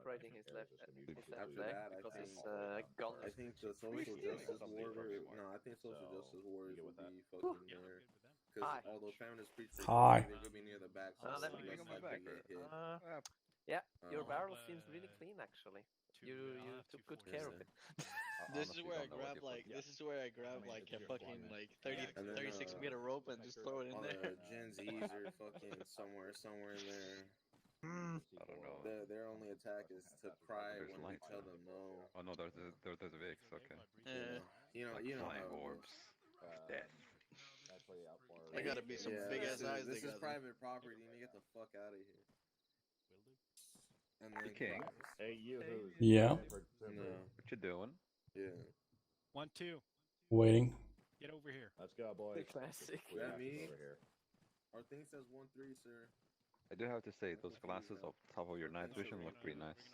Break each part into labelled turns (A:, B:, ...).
A: separating his left
B: After
A: leg
B: that,
A: because his gun
B: I
A: is
B: think the
C: Pretty
B: social
C: stealing
B: justice
C: somebody from
B: warrior.
C: Smart.
B: No, I think social
C: So,
B: justice
C: you
B: warriors
C: good
B: will
C: with that?
B: be fucking
D: Yeah, I'm
B: there.
D: good with them.
B: Because
A: Hi.
B: although feminists preach for
E: Hi.
B: equality, they're gonna be near the back, so
A: let
B: they're
A: me
B: less
A: bring
C: on my
B: likely
C: back,
B: to get hit.
A: yeah, your
B: Um,
A: barrel seems really clean actually. You took good care of it.
F: This is where I grab like a fucking like 30,
B: And then,
F: 36-meter rope and just throw it in
B: all
F: there.
B: the Gen Zs are fucking somewhere in there.
C: I don't know.
B: Their only attack is to cry
G: There's
B: when we
G: lights
B: tell
G: now.
B: them no.
G: Oh no, there's a VX. Okay.
F: Yeah.
G: Like
B: You know
G: flying
B: how it
G: orbs
B: goes.
G: of death.
F: They gotta be some big ass eyes.
B: This
F: they
B: is
F: got
B: private property, and you get the fuck out of here. And then
G: King.
C: Hey, you who's
E: Yeah.
B: No.
G: What you doing?
B: Yeah.
D: 1, 2.
E: Waiting.
D: Get over here.
C: Let's go, boys.
A: The classic.
B: Is that me?
C: Over here.
B: Our thing says 1-3, sir.
G: I do have to say, those glasses up top of your night vision look pretty nice.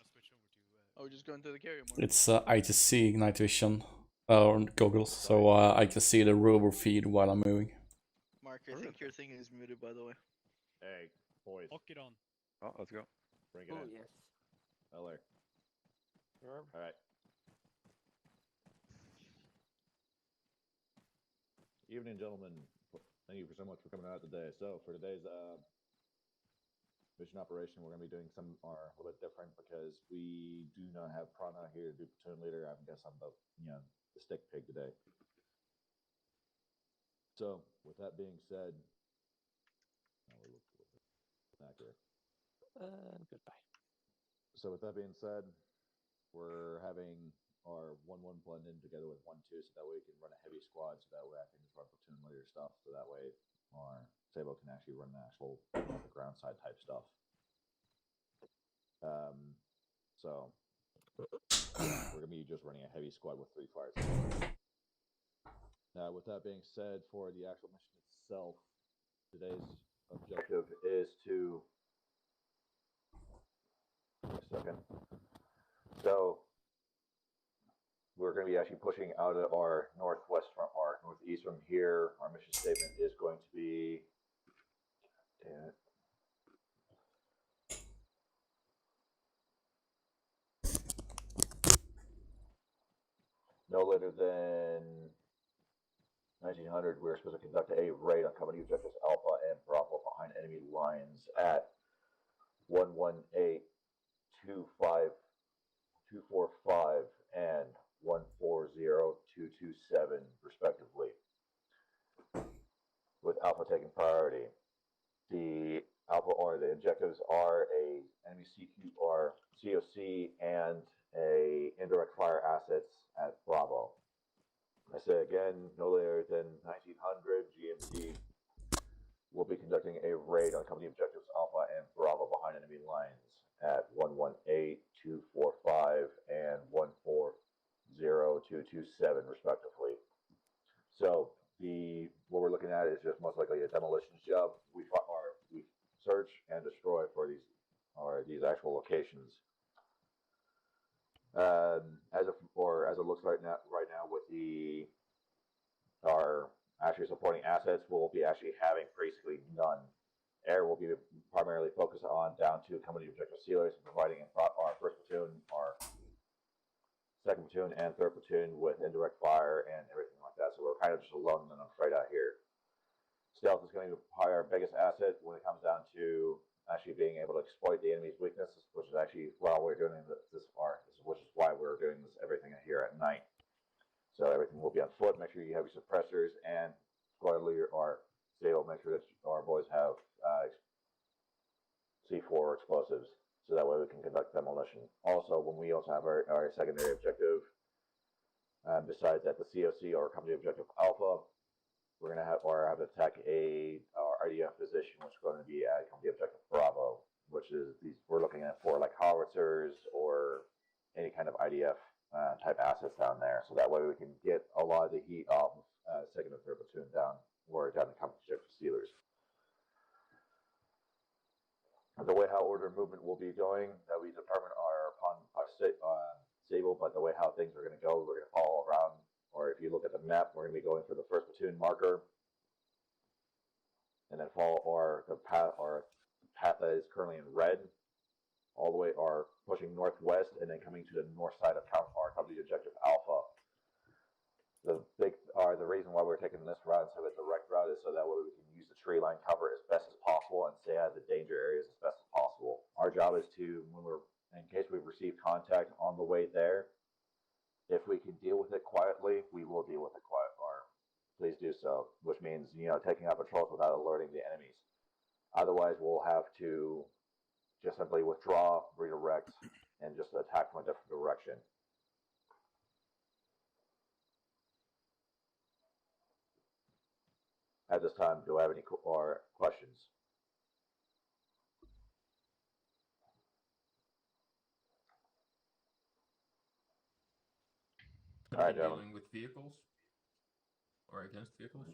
F: Oh, we're just going to the carrier more.
E: It's ITC night vision goggles, so I can see the rover feed while I'm moving.
F: Mark, I think your thing is muted, by the way.
C: Hey, boys.
D: Lock it on.
G: Oh, let's go.
C: Bring it
A: Oh
C: in.
A: yes.
C: Eller.
A: Verb.
C: All right. Evening, gentlemen. Thank you so much for coming out today. So for today's mission operation, we're going to be doing some are a little bit different because we do not have Prana here to do platoon leader. I guess I'm the the stick pig today. So with that being said, now we're looking a little bit accurate.
A: Goodbye.
C: So with that being said, we're having our 1-1 blend in together with 1-2, so that way we can run a heavy squad. So that way I can just run platoon leader stuff. So that way our Sabo can actually run the actual the ground side type stuff. So we're gonna be just running a heavy squad with 3 fires. Now, with that being said, for the actual mission itself, today's objective is to. Wait a second. So we're going to be actually pushing out of our northwest from our northeast from here. Our mission statement is going to be. Damn it. No later than 1900, we're supposed to conduct a raid on company objectives Alpha and Bravo behind enemy lines at 118-245 and 140227, respectively, with Alpha taking priority. The Alpha or the objectives are a enemy CQR, COC, and a indirect fire assets at Bravo. I say again, no later than 1900 GMT, we'll be conducting a raid on company objectives Alpha and Bravo behind enemy lines at 118-245 and 140227, respectively. So what we're looking at is just most likely a demolitions job. We search and destroy for these actual locations. As it looks right now with our actually supporting assets, we'll be actually having basically none. Air will be primarily focused on down to company objective sealers and providing our first platoon, our second platoon, and third platoon with indirect fire and everything like that. So we're kind of just alone and afraid out here. Stealth is going to be our biggest asset when it comes down to actually being able to exploit the enemy's weaknesses, which is actually while we're doing this far, which is why we're doing this everything here at night. So everything will be on foot. Make sure you have your suppressors and squad leader or Sable. Make sure that our boys have C4 explosives, so that way we can conduct demolition. Also, when we also have our secondary objective, besides at the COC or company objective Alpha, we're going to have to attack our IDF position, which is going to be at company objective Bravo, which is we're looking at for like howitzers or any kind of IDF type assets down there. So that way we can get a lot of the heat off of second and third platoon down the company objective Steelers. The way how order movement will be going, that we determine upon our Sable, but the way how things are going to go, we're going to follow around. Or if you look at the map, we're going to be going for the first platoon marker, and then follow the path that is currently in red, all the way are pushing northwest and then coming to the north side of our company objective Alpha. The reason why we're taking this route instead of a direct route is so that way we can use the tree line cover as best as possible and stay out of the danger areas as best as possible. Our job is to, in case we've received contact on the way there, if we can deal with it quietly, we will deal with it quietly. Please do so, which means, taking out patrols without alerting the enemies. Otherwise, we'll have to just simply withdraw, redirect, and just attack from a different direction. At this time, do I have any questions?
H: Are you dealing with vehicles? Or against vehicles?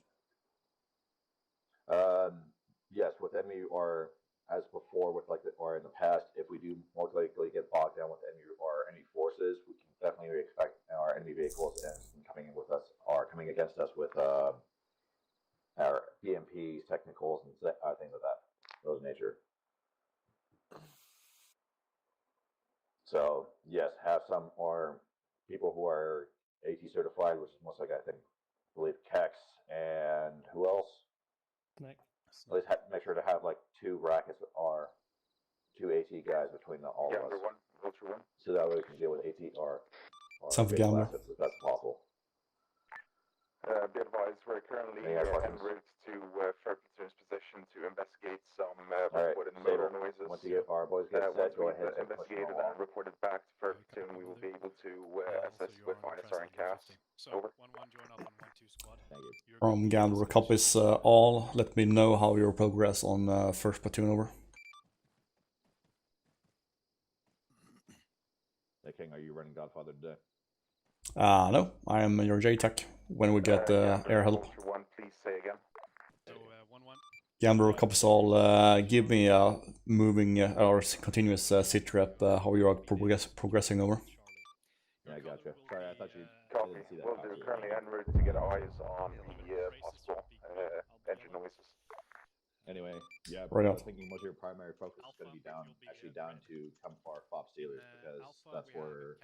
C: Yes, with enemy or as before with or in the past, if we do most likely get bogged down with enemy forces, we can definitely expect our enemy vehicles and coming against us with our BMPs, technicals, and things of those nature. So yes, have some or people who are AT certified, which is most like I believe Kex and who else? At least make sure to have like 2 brackets or 2 AT guys between all of us. So that way we can deal with AT or
E: Sounds Gambler.
C: assets as best possible.
I: Be advised, we're currently en route to Third Platoon's position to investigate some reported motor noises.
C: Once our boys get set, go ahead and
I: investigated and reported back to Third Platoon, we will be able to assist with ISR and CAS. Over.
D: 1-1 join up on 1-2 squad.
C: Thank you.
E: From Gambler copies all. Let me know how your progress on first platoon over.
C: Hey King, are you running Godfather today?
E: No, I am your JTAC when we get air help.
I: One, please say again.
D: So 1-1.
E: Gambler copies all. Give me a moving or continuous sit rep how you are progressing over.
C: Yeah, I gotcha. Sorry, I thought you
I: Copy.
C: didn't see that.
I: We'll do. Currently en route to get eyes on the possible engine noises.
C: Anyway, yeah,
E: Right
C: I
E: on.
C: was thinking most of your primary focus is going to be down to come for FOB Steelers because that's where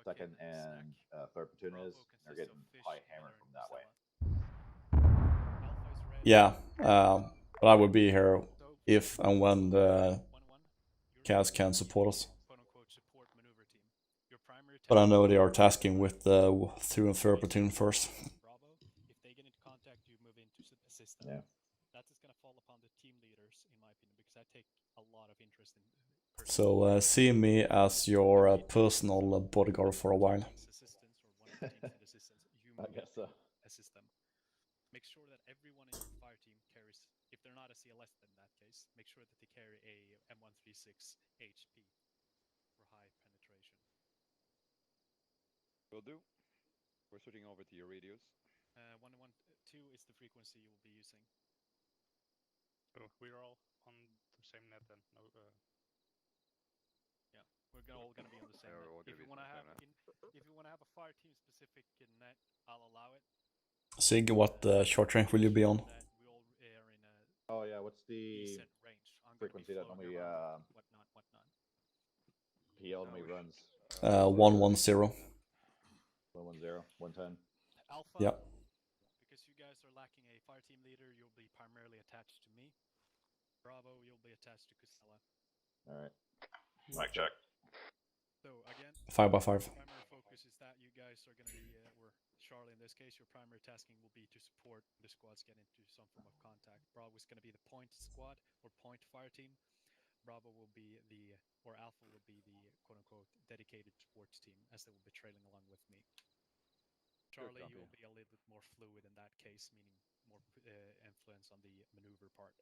C: second and third platoon is. They're getting probably hammered from that way.
E: Yeah, but I will be here if and when the CAS can support us. But I know they are tasking with the 2 and 3rd platoon first.
C: Yeah.
D: That is going to fall upon the team leaders, in my opinion, because I take a lot of interest in.
E: So see me as your personal bodyguard for a while.
C: I guess so.
D: Assist them. Make sure that everyone in your fire team carries, if they're not a CLS in that case, make sure that they carry a M136 HP for high penetration.
G: Will do. We're switching over to your radios.
D: 112 is the frequency you will be using.
J: So we're all on the same net then. No,
D: yeah, we're all gonna be on the same net. If you wanna have a fire team specific net, I'll allow it.
E: Sig, what short range will you be on?
C: Oh yeah, what's the frequency that normally PL normally runs?
E: 110.
C: 110, 110.
D: Alpha.
E: Yeah.
D: Because you guys are lacking a fire team leader, you'll be primarily attached to me. Bravo, you'll be attached to Casella.
C: Alright.
H: Mic check.
D: So again,
E: 5x5.
D: Primary focus is that you guys are going to be, or Charlie in this case, your primary tasking will be to support the squads get into some form of contact. Bravo is going to be the point squad or point fire team. Bravo will be or Alpha will be the quote-unquote dedicated sports team, as they will be trailing along with me. Charlie, you will be a little bit more fluid in that case, meaning more influence on the maneuver part.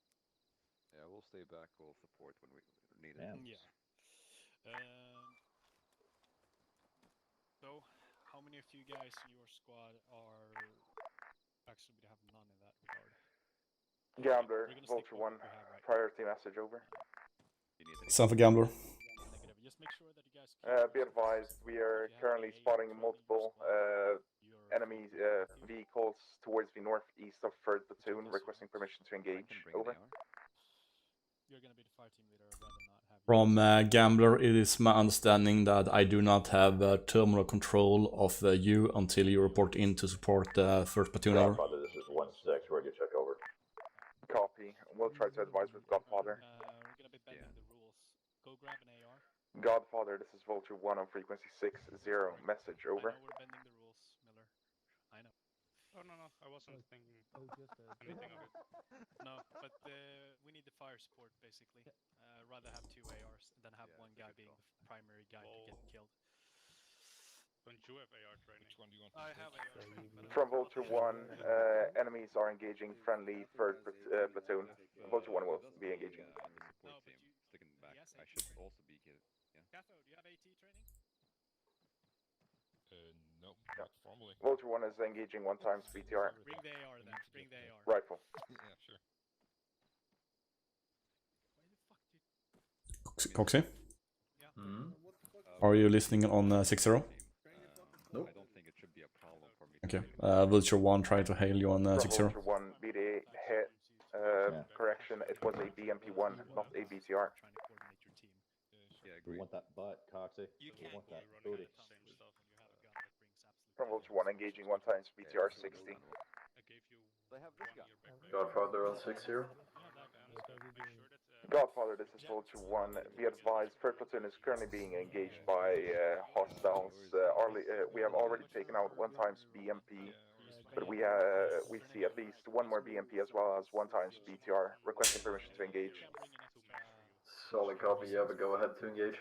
G: Yeah, we'll stay back. We'll support when we need it.
C: Yeah.
D: So, how many of you guys in your squad are actually have none in that regard?
I: Gambler, Vulture 1, priority message over.
E: Sound for Gambler.
D: Negative. Just make sure that you guys
I: be advised, we are currently spotting multiple enemy vehicles towards the northeast of 3rd Platoon, requesting permission to engage. Over.
D: You're going to be the fire team leader. I'd rather not have
E: From Gambler, it is my understanding that I do not have terminal control of you until you report in to support the first platoon over.
C: Godfather, this is 1-6, ready to check over.
I: Copy. We'll try to advise with Godfather.
D: We're gonna be bending the rules. Go grab an AR.
I: Godfather, this is Vulture 1 on frequency 60. Message, over.
D: I know we're bending the rules, Miller. I know.
J: Oh no, I wasn't thinking anything of it.
D: No, but we need the fire support basically. Rather have 2 ARs than have one guy being the primary guy to get killed.
J: Don't you have AR training? Which one do you want?
D: I have AR training.
I: From Vulture 1, enemies are engaging friendly third platoon. Vulture 1 will be engaging.
G: Support team sticking back. I should also be getting. Yeah.
D: Catho, do you have AT training?
J: No, not formally.
I: Vulture 1 is engaging 1 times BTR.
D: Bring the AR then. Bring the AR.
I: Rifle.
J: Yeah, sure.
D: Why the fuck did...
E: Coxie,
D: Yeah.
E: are you listening on 6-0?
G: Nope. I don't think it should be a problem for me.
E: Okay, Vulture 1 try to hail you on
I: From
E: 6-0.
I: Vulture 1, BDA hit. Correction, it was a BMP1, not a BTR.
D: Trying to coordinate your team.
G: Yeah, I
B: We
G: agree.
B: want that butt, Coxie.
D: You
B: We
D: can't
B: want that
D: be
B: booty.
D: running the same stuff when you have a gun that brings absolute...
I: From Vulture 1, engaging 1 times BTR 60.
J: I gave you
A: They have this guy.
J: 1 year back.
B: Godfather on 6-0.
I: Godfather, this is Vulture 1. Be advised, third platoon is currently being engaged by hostiles. We have already taken out 1 times BMP, but we see at least 1 more BMP as well as 1 times BTR. Requesting permission to engage.
B: Solid copy, you have a go ahead to engage.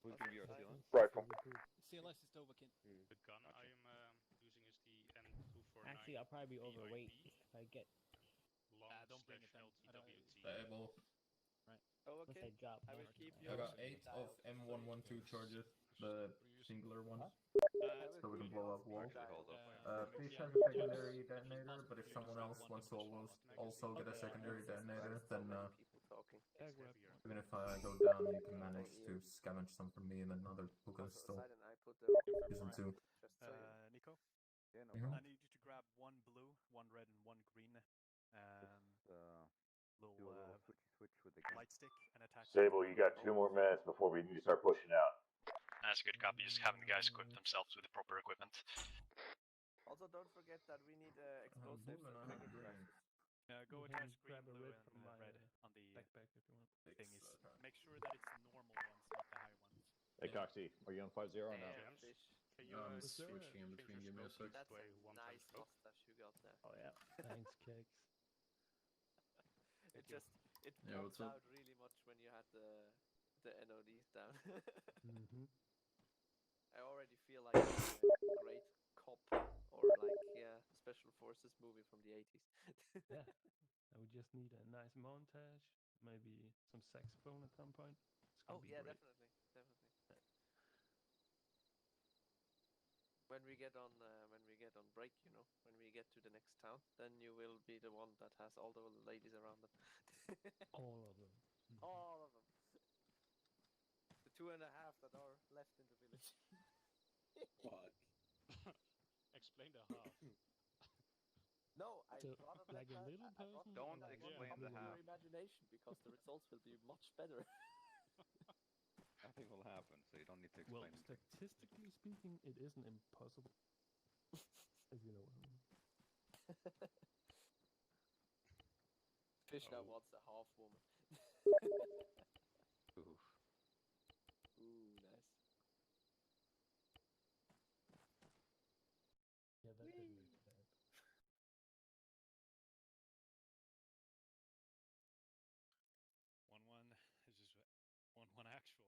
G: Who's gonna be our CLS?
I: Rifle.
K: CLS is Dovahkiin.
J: The gun I am using is the N249.
K: Actually, I'll probably be overweight if I get.
J: Long
D: don't bring it then. I don't-
H: Stable.
K: Once I drop.
A: I will keep
H: I got 8 of M112 charges, the singular ones, so we can blow up walls.
G: Hold up.
H: Please have a secondary detonator, but if someone else wants to also get a secondary detonator, then
A: People talking.
H: even if I go down, you can manage to scavenge some from me, and then another who can still
A: Poseidon, I put the
H: use them too.
A: just so you know.
D: Nico,
H: Mhm.
D: I need you to grab 1 blue, 1 red, and 1 green. Little
G: switch with the
D: light stick and attach.
C: Sable, you got 2 more minutes before we need to start pushing out.
D: That's a good copy. Just having the guys equip themselves with the proper equipment.
A: Also, don't forget that we need explosives and trigger devices.
D: Go attach green, blue, and red on the thingies. Make sure that it's the normal ones, not the high ones.
B: Hey, Coxie, are you on 5-0 or no?
A: Damn, fish.
J: Can you
H: I'm
J: switch
H: switching in between, give me a sec.
A: That's
J: way
A: a
J: 1
A: nice
J: time scope?
A: mustache you got there.
K: Oh yeah. Thanks, Cakes.
A: It
H: Yeah,
A: popped
H: what's up?
A: out really much when you had the NODs down. I already feel like a great cop or like special forces movie from the 80s.
K: Yeah. I would just need a nice montage, maybe some saxophone at some point.
A: Oh yeah, definitely. When we get on break, when we get to the next town, then you will be the one that has all the ladies around them.
K: All of them.
A: All of them. The 2.5 that are left in the village.
B: Fuck.
J: Explain the half.
A: No, I
K: So,
A: brought up
K: like a
A: that
K: little
A: I brought
K: person?
G: Don't
A: that
G: explain
A: up
G: the
A: to
G: half.
A: your imagination because the results will be much better.
G: Nothing will happen, so you don't need to
K: Well,
G: explain.
K: statistically speaking, it isn't impossible. If you know what I mean.
A: Fish now wants a half woman.
G: Oof.
A: Ooh, nice.
K: Yeah, that could be bad.
D: 1-1. This is 1-1 actual.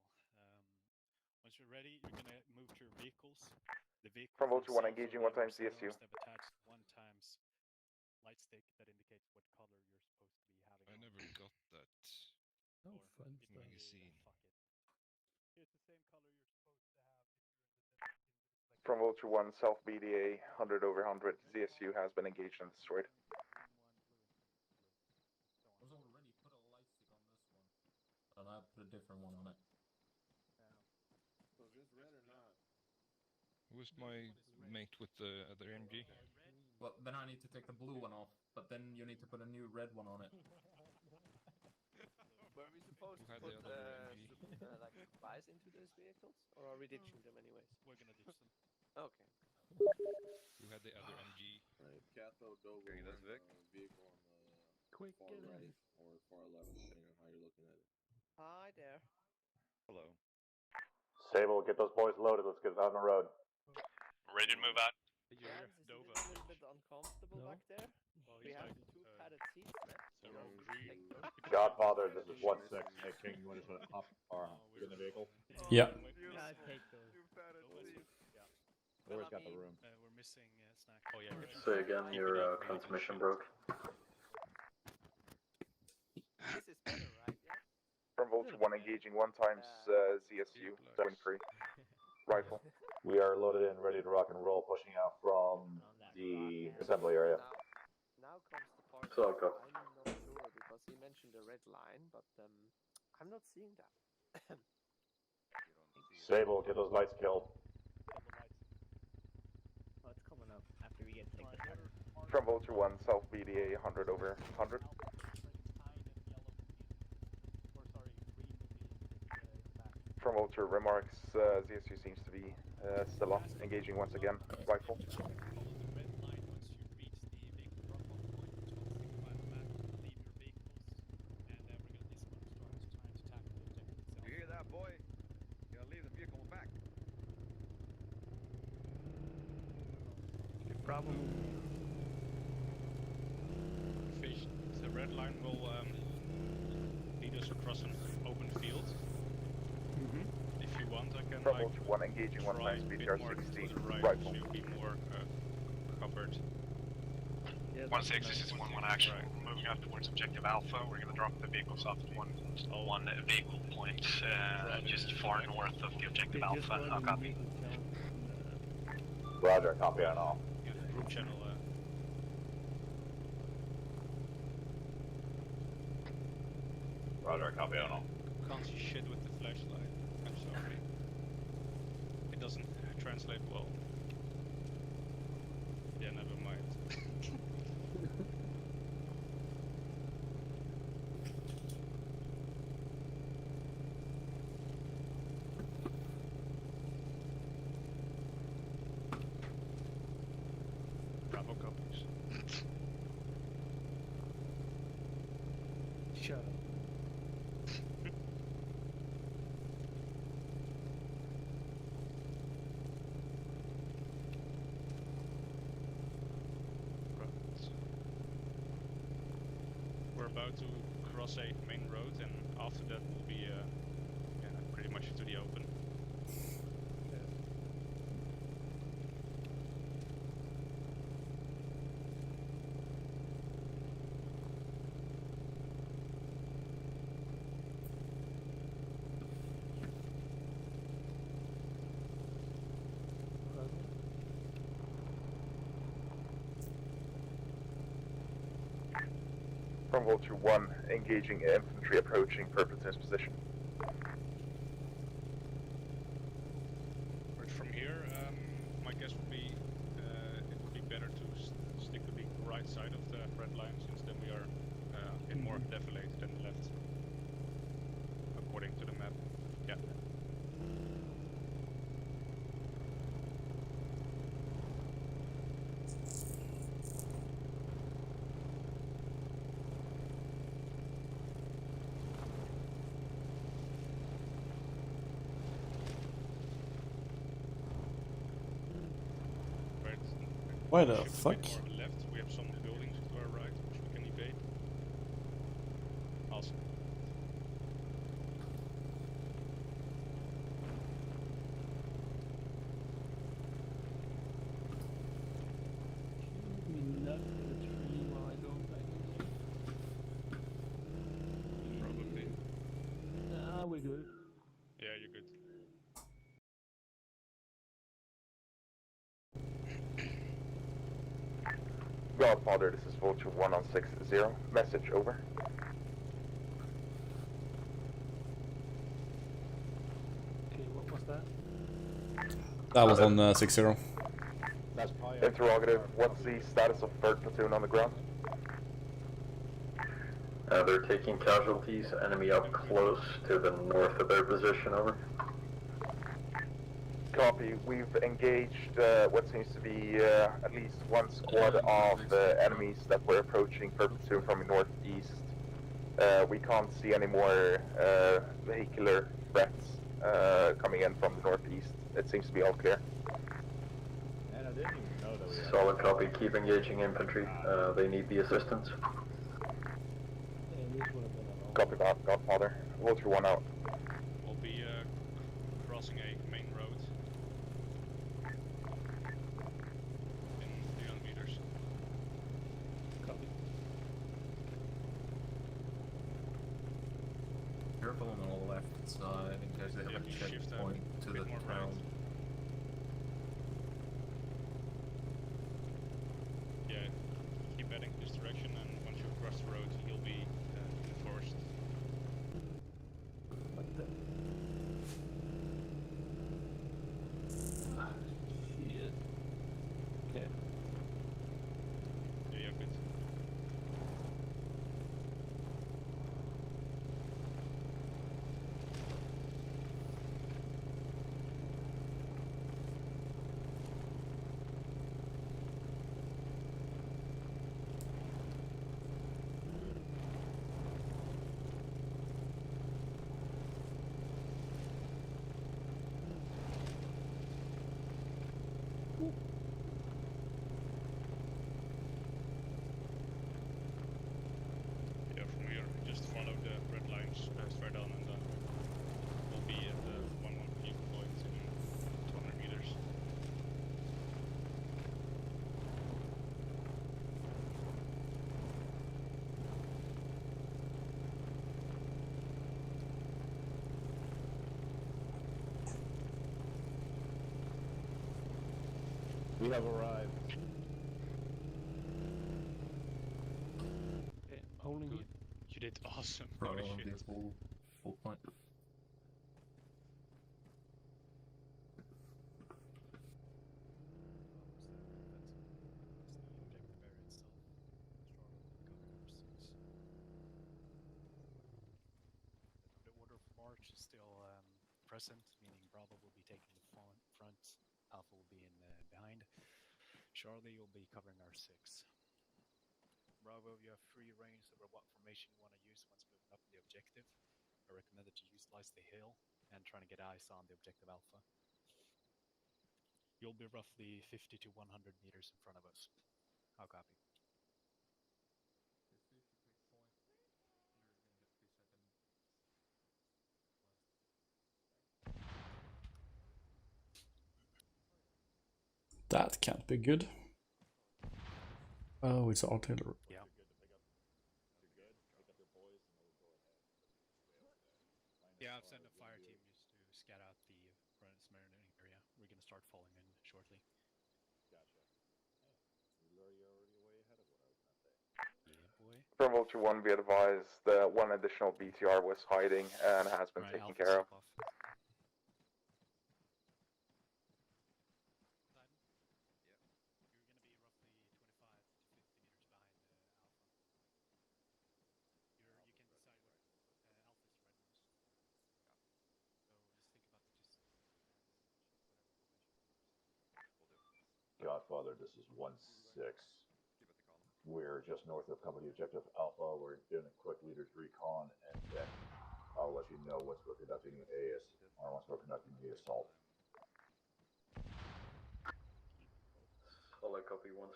D: Once you're ready, you're gonna move to your vehicles. The vehicle
I: From Vulture 1,
D: themselves
I: engaging
D: will
I: 1 times
D: have
I: CSU.
D: step attached 1 times light stick that indicates what color you're supposed to be having.
J: I never got that.
K: Oh, fun
D: It
K: stuff.
J: magazine.
D: Fuck it. It's the same color you're supposed to have if you're in the
I: From Vulture 1, South BDA, 100/100. ZSU has been engaged and destroyed.
H: I was already put a light stick on this one, and I put a different one on it.
B: So is this red or not?
J: Who was my mate with the other MG?
H: Well, then I need to take the blue one off, but then you need to put a new red one on it.
A: Were we supposed to put like buys into those vehicles, or are we ditching them anyways?
D: We're gonna ditch them.
A: Okay.
J: You had the other MG.
B: Right, Cathode Dogo
G: Okay, that's Vic.
B: Vehicle on the
K: Quick,
B: far
K: get
B: right
K: in.
B: or far left, depending on how you're looking at it.
A: Hi there.
G: Hello.
C: Sable, get those boys loaded. Let's get it on the road.
J: Ready to move out.
A: Jens, is it a little bit uncomfortable back there?
D: Well,
A: We
D: he's
A: have
D: like,
A: 2 padded seats left.
J: so
A: You know,
J: green.
A: take those.
C: Godfather, this is 1-6. Hey, King, you want to put up or get in the vehicle?
E: Yeah.
K: Yeah, I take those.
C: Whoever's got the room.
D: We're missing snack. Oh yeah.
F: Say again, your transmission broke.
A: This is better, right? Yeah.
I: From Vulture 1 engaging 1 times ZSU, Winfrey. Rifle.
C: We are loaded and ready to rock and roll, pushing out from the assembly area.
A: Now comes the part
F: So,
A: that
F: go.
A: I'm not sure because he mentioned a red line, but I'm not seeing that.
C: Sable, get those lights killed.
K: Oh, it's coming up after we get taken.
I: From Vulture 1, South BDA 100 over 100. From Vulture remarks, ZSU seems to be still up, engaging once again. Rifle.
G: You hear that, boy? You gotta leave the vehicle back.
K: Problem.
J: Fish. The red line will lead us across an open field. If you want, I can
I: From
J: like
I: Vulture 1 engaging 1
J: try
I: times
J: a bit
I: BTR
J: more to
I: 60.
J: the right,
I: Rifle.
J: so you'll be more covered.
K: Yeah,
J: 1-6, this is 1-1 action. We're moving up towards objective Alpha. We're gonna drop the vehicles off at one vehicle point just far north of the objective Alpha. I'll copy.
C: Roger, copy on all.
J: Group channel.
C: Roger, copy on all.
J: Can't see shit with the flashlight. I'm sorry. It doesn't translate well. Yeah, never mind. Bravo copies.
K: Shut up.
J: We're about to cross a main road, and after that we'll be pretty much to the open.
I: From Vulture 1 engaging infantry approaching Purpleton's position.
J: But from here, my guess would be it would be better to stick to the right side of the red line, since then we are a bit more defilated than the left, according to the map. Yeah. Right.
E: Why the
J: Shift a
E: fuck?
J: bit more left. We have some buildings to our right which we can evade. Awesome.
K: We left the tree while I go back again.
J: Probably.
K: Nah, we're good.
J: Yeah, you're good.
I: Godfather, this is Vulture 1 on 60. Message over.
K: Okay, what was that?
E: That was on 6-0.
C: That's probably
I: Interrogative, what's the status of 3rd platoon on the ground?
L: They're taking casualties, enemy up close to the north of their position, over.
I: Copy. We've engaged what seems to be at least one squad of enemies that were approaching 3rd platoon from the northeast. We can't see any more vehicular threats coming in from the northeast. It seems to be all clear.
L: And I didn't even know that we had... Solid copy. Keep engaging infantry. They need the assistance.
I: Copy that, Godfather. Vulture 1 out.
J: We'll be crossing a main road in 300 meters.
K: Copy.
H: Careful on the left side in case they have a checkpoint to the town.
J: Yeah, keep heading this direction, and once you cross the road, you'll be in the forest.
K: Like that. Shit. Okay.
J: Yeah, good. Yeah, from here, just follow the red lines straight on, and then we'll be at the 1-1 view point in 200 meters.
L: We have arrived.
K: Okay, holding
J: Good.
K: here.
J: You did awesome.
H: Pro
J: Holy
H: of
J: shit.
H: the full point.
D: The order of march is still present, meaning Bravo will be taking the front, Alpha will be in behind. Charlie will be covering our 6. Bravo, you have free range over what formation you want to use once moving up in the objective. I recommend that you utilize the hill and trying to get eyes on the objective Alpha. You'll be roughly 50 to 100 meters in front of us. How copy?
E: That can't be good. Oh, it's artillery.
D: Yeah. Yeah, I've sent a fire team just to scout out the surrounding area. We're gonna start falling in shortly.
L: Gotcha. You're already way ahead of what I was gonna say.
D: Yeah, boy.
I: From Vulture 1, we advised that one additional BTR was hiding and has been taken
D: Alpha,
I: care of.
D: step off.
C: Godfather, this is 1-6. We're just north of company objective Alpha. We're doing a quick leader's recon, and then I'll let you know once we're conducting once we're conducting the assault.
L: Solid copy 1-6.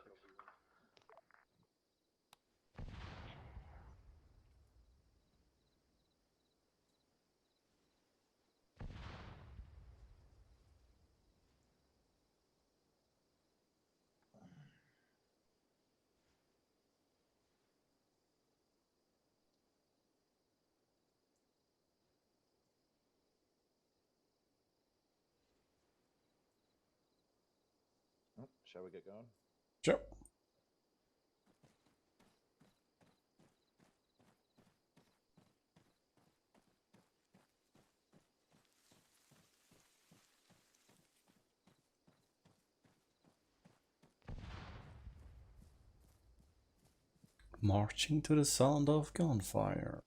C: Shall we get going?
E: Sure. Marching to the sound of gunfire.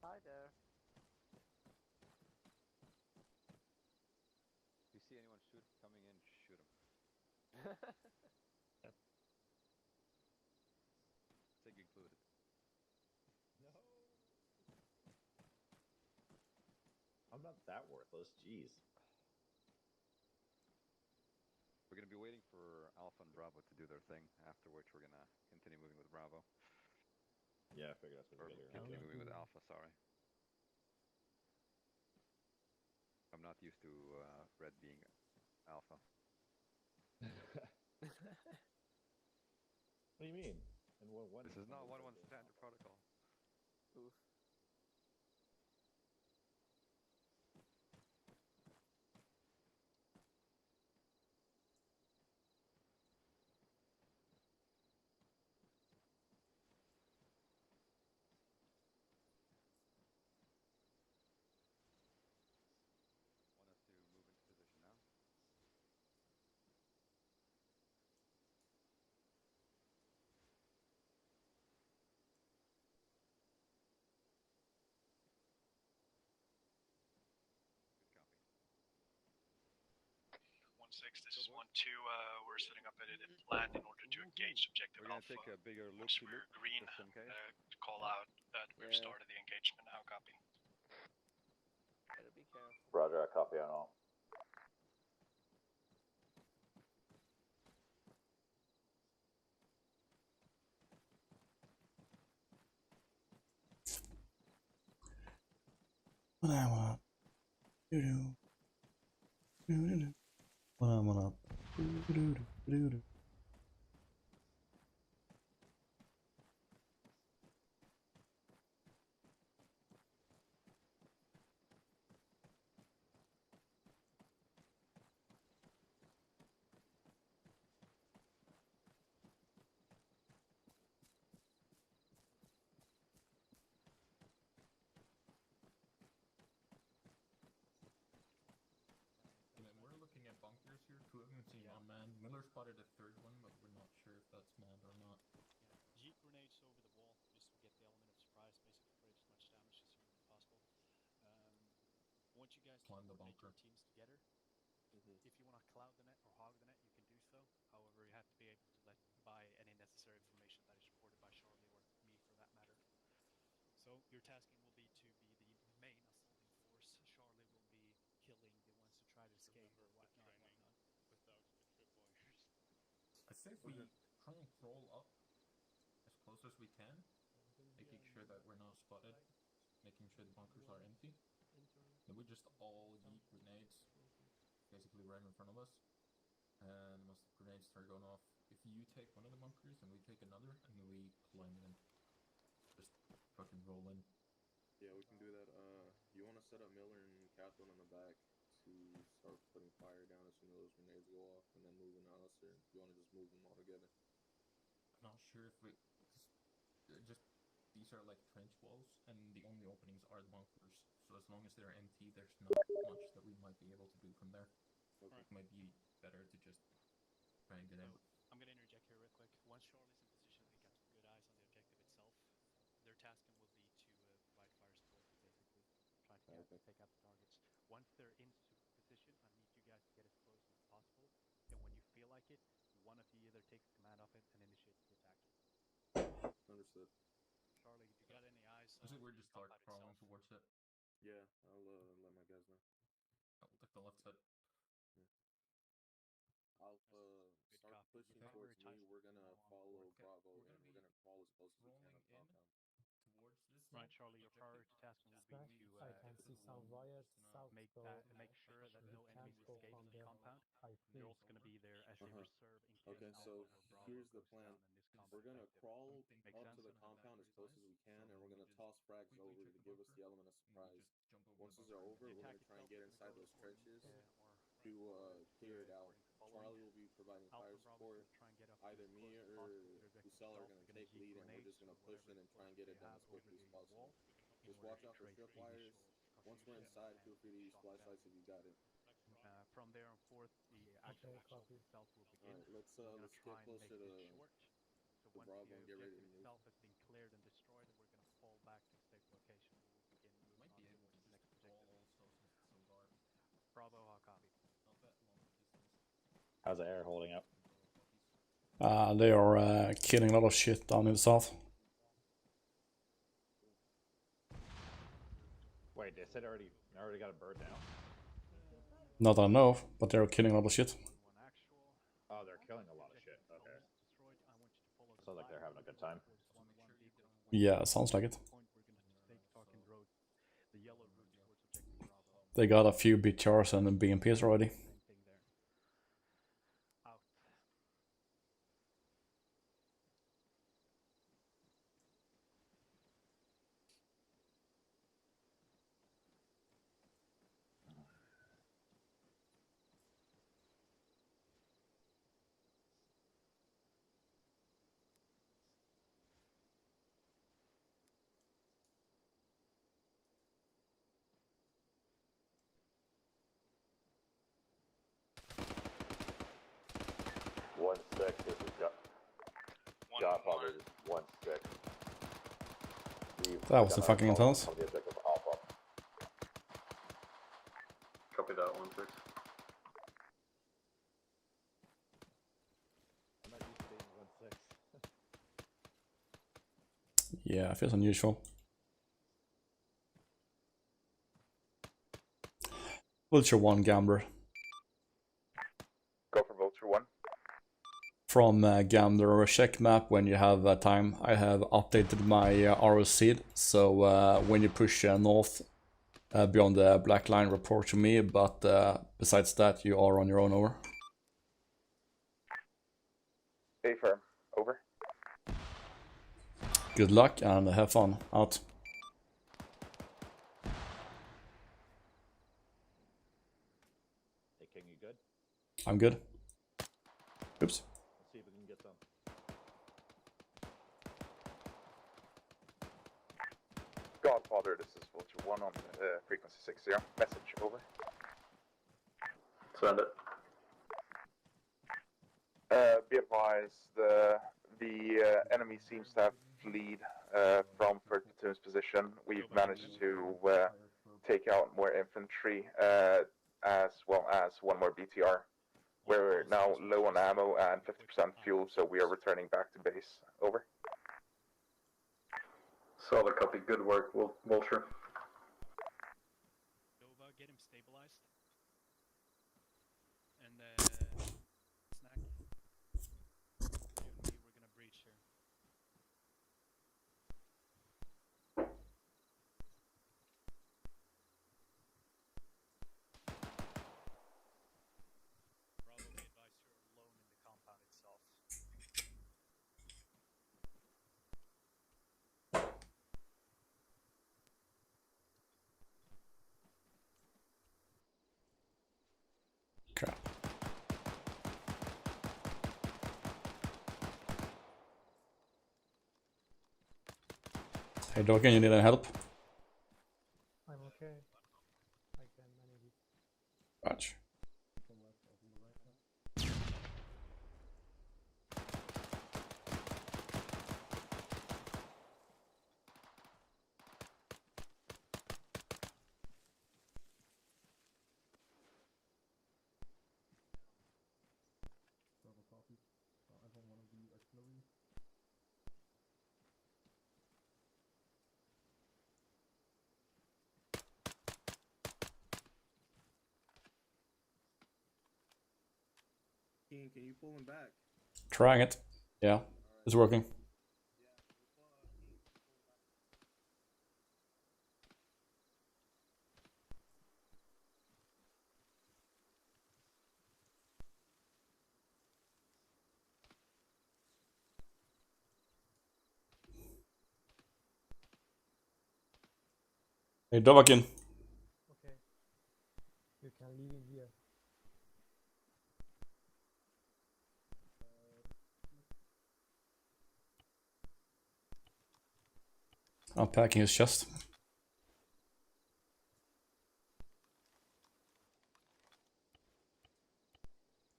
A: Hi there.
G: If you see anyone coming in, shoot him. Sig included.
C: No. I'm not that worthless. Jeez.
G: We're gonna be waiting for Alpha and Bravo to do their thing. After which we're gonna continue moving with Bravo.
C: Yeah, I figured that's what
G: Or
C: you
G: continue moving with Alpha. Sorry. I'm not used to Red being Alpha.
C: What do you mean? And what?
G: This is not 1-1 standard protocol.
A: Oof.
G: Want us to move into position now?
D: Good copy. 1-6, this is 1-2. We're setting up a plan in order to engage objective
G: We're gonna
D: Alpha.
G: take a bigger loop
D: Once
G: to
D: we're
G: loop,
D: green,
G: just in case.
D: call out that we've started the engagement. How copy?
A: Better be careful.
C: Roger, I copy on all.
E: What I want. Do-do. Do-do-do. What I want. Do-do-do. Do-do.
H: We're looking at bunkers here. Two of them seem unmanned. Miller spotted a third one, but we're not sure if that's manned or not.
D: Yeah. Yeet grenades over the wall just to get the element of surprise, basically create as much damage as humanly possible. Once you guys
H: Climb the
D: coordinate
H: bunker.
D: your teams together, if you want to cloud the net or hog the net, you can do so. However, you have to be able to let by any necessary information that is reported by Charlie or me for that matter. So your tasking will be to be the main assaulting force. Charlie will be killing the ones who try to escape or whatnot.
J: Without the tripwires.
H: I say if we try and crawl up as close as we can, making sure that we're not spotted, making sure the bunkers are empty. Then we just all yeet grenades, basically right in front of us. And once the grenades start going off, if you take one of the bunkers and we take another, and then we climb in. Just fucking roll in.
B: Yeah, we can do that. You want to set up Miller and Catherine on the back to start putting fire down as soon as those grenades go off, and then moving on us, or you want to just move them all together?
H: I'm not sure if we... Just... These are like trench walls, and the only openings are the bunkers. So as long as they're empty, there's not much that we might be able to do from there.
B: Okay.
H: It might be better to just try and get in.
D: I'm going to interject here real quick. Once Charlie's in position and he got some good eyes on the objective itself, their tasking will be to provide fire support, basically. Try to take out the targets. Once they're into position, I need you guys to get as close as possible. And when you feel like it, one of you either takes command of it and initiates the attack.
B: Understood.
D: Charlie, you got any eyes
H: I think
D: on
H: we're just
D: the combat
H: crawling
D: itself?
H: towards it.
B: Yeah, I'll let my guys know.
H: I will take the left side.
B: Alpha, start
D: copy.
B: pushing
D: Your
B: towards
D: primary
B: me. We're gonna follow Bravo,
H: We're
B: and
H: gonna
B: we're gonna crawl as close as we can
H: rolling
B: up top
H: in
B: down.
H: towards this.
D: Right, Charlie, your priority tasking will be to make sure that no enemies escape the compound. They're also going to be there as a reserve in case
B: Okay,
D: Alpha
B: so
D: or Bravo
B: here's the
D: goes
B: plan.
D: down in this combat
B: We're gonna
D: objective.
B: crawl
D: Make
B: up
D: sense?
B: to the compound as close as we can, and we're gonna toss frags over to give us the element of surprise. Once those are over, we're gonna try and get inside those trenches to clear it out. Charlie will be providing fire support. Either me or Lucella are going to take lead, and we're just going to push in and try and get it done as quickly as possible. Just watch out for strip wires. Once we're inside, feel free to use flashlights if you got it.
D: From there on forth, the actual assault itself will begin.
B: Alright, let's get closer to Bravo and get ready to move.
D: Itself has been cleared and destroyed, and we're going to fall back to a safe location. We will begin moving on to the next objective. Bravo, how copy?
M: How's the air holding up?
E: They are killing a lot of shit down in the south.
M: Wait, they said already got a bird down.
E: Not that I know of, but they're killing a lot of shit.
M: Oh, they're killing a lot of shit. Okay. Sounds like they're having a good time.
E: Yeah, sounds like it. They got a few BTRs and BMPs already.
C: This is Godfather 1-6.
E: That was the fucking intense.
L: Copy that 1-6.
M: I'm not used to being 1-6.
E: Yeah, it feels unusual. Vulture 1 Gambler.
I: Go for Vulture 1.
E: From Gambler check map when you have time. I have updated my RO seed, so when you push north beyond the black line, report to me, but besides that, you are on your own, over.
I: A firm, over.
E: Good luck and have fun, out.
M: Hey King, you good?
E: I'm good. Oops.
M: Let's see if we can get some.
I: Godfather, this is Vulture 1 on frequency 60. Message, over.
L: Send it.
I: Be advised, the enemy seems to have fled from 3rd Platoon's position. We've managed to take out more infantry as well as one more BTR. We're now low on ammo and 50% fuel, so we are returning back to base. Over.
L: Solid copy. Good work, Vulture.
D: Nova, get him stabilized. And Snack. You and me, we're gonna breach here. Bravo, be advised you're alone in the compound itself.
E: Crap. Hey Dogen, you need any help?
N: I'm okay. I can manage it.
E: Watch.
H: Bravo copy. I have one of the artillery.
B: King, can you pull him back?
E: Trying it. Yeah, it's working. Hey Dovakin.
N: Okay. You can leave it here.
E: Unpacking his chest.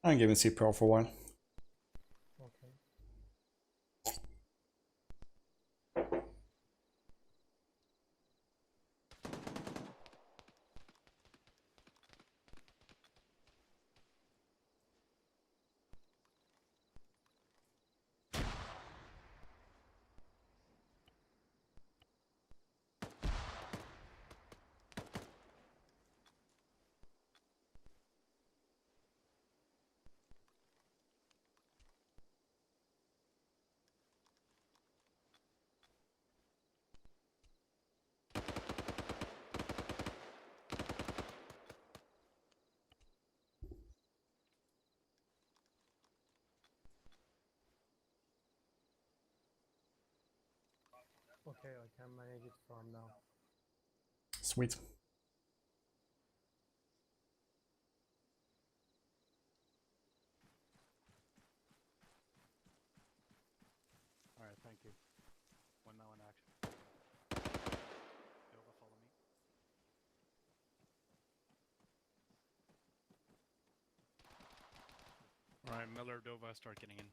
E: I'm giving CPR for a while.
N: Okay. Okay, I can manage it from now.
E: Sweet.
D: Alright, thank you. One now in action. Dova, follow me. Alright, Miller, Dova, start getting in.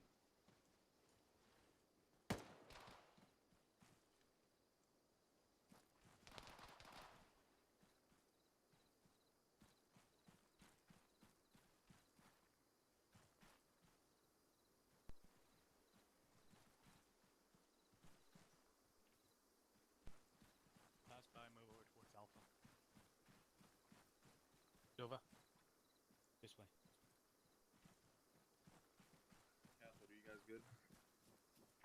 D: Pass by, move over towards Alpha. Dova, this way.
B: Castle, are you guys good?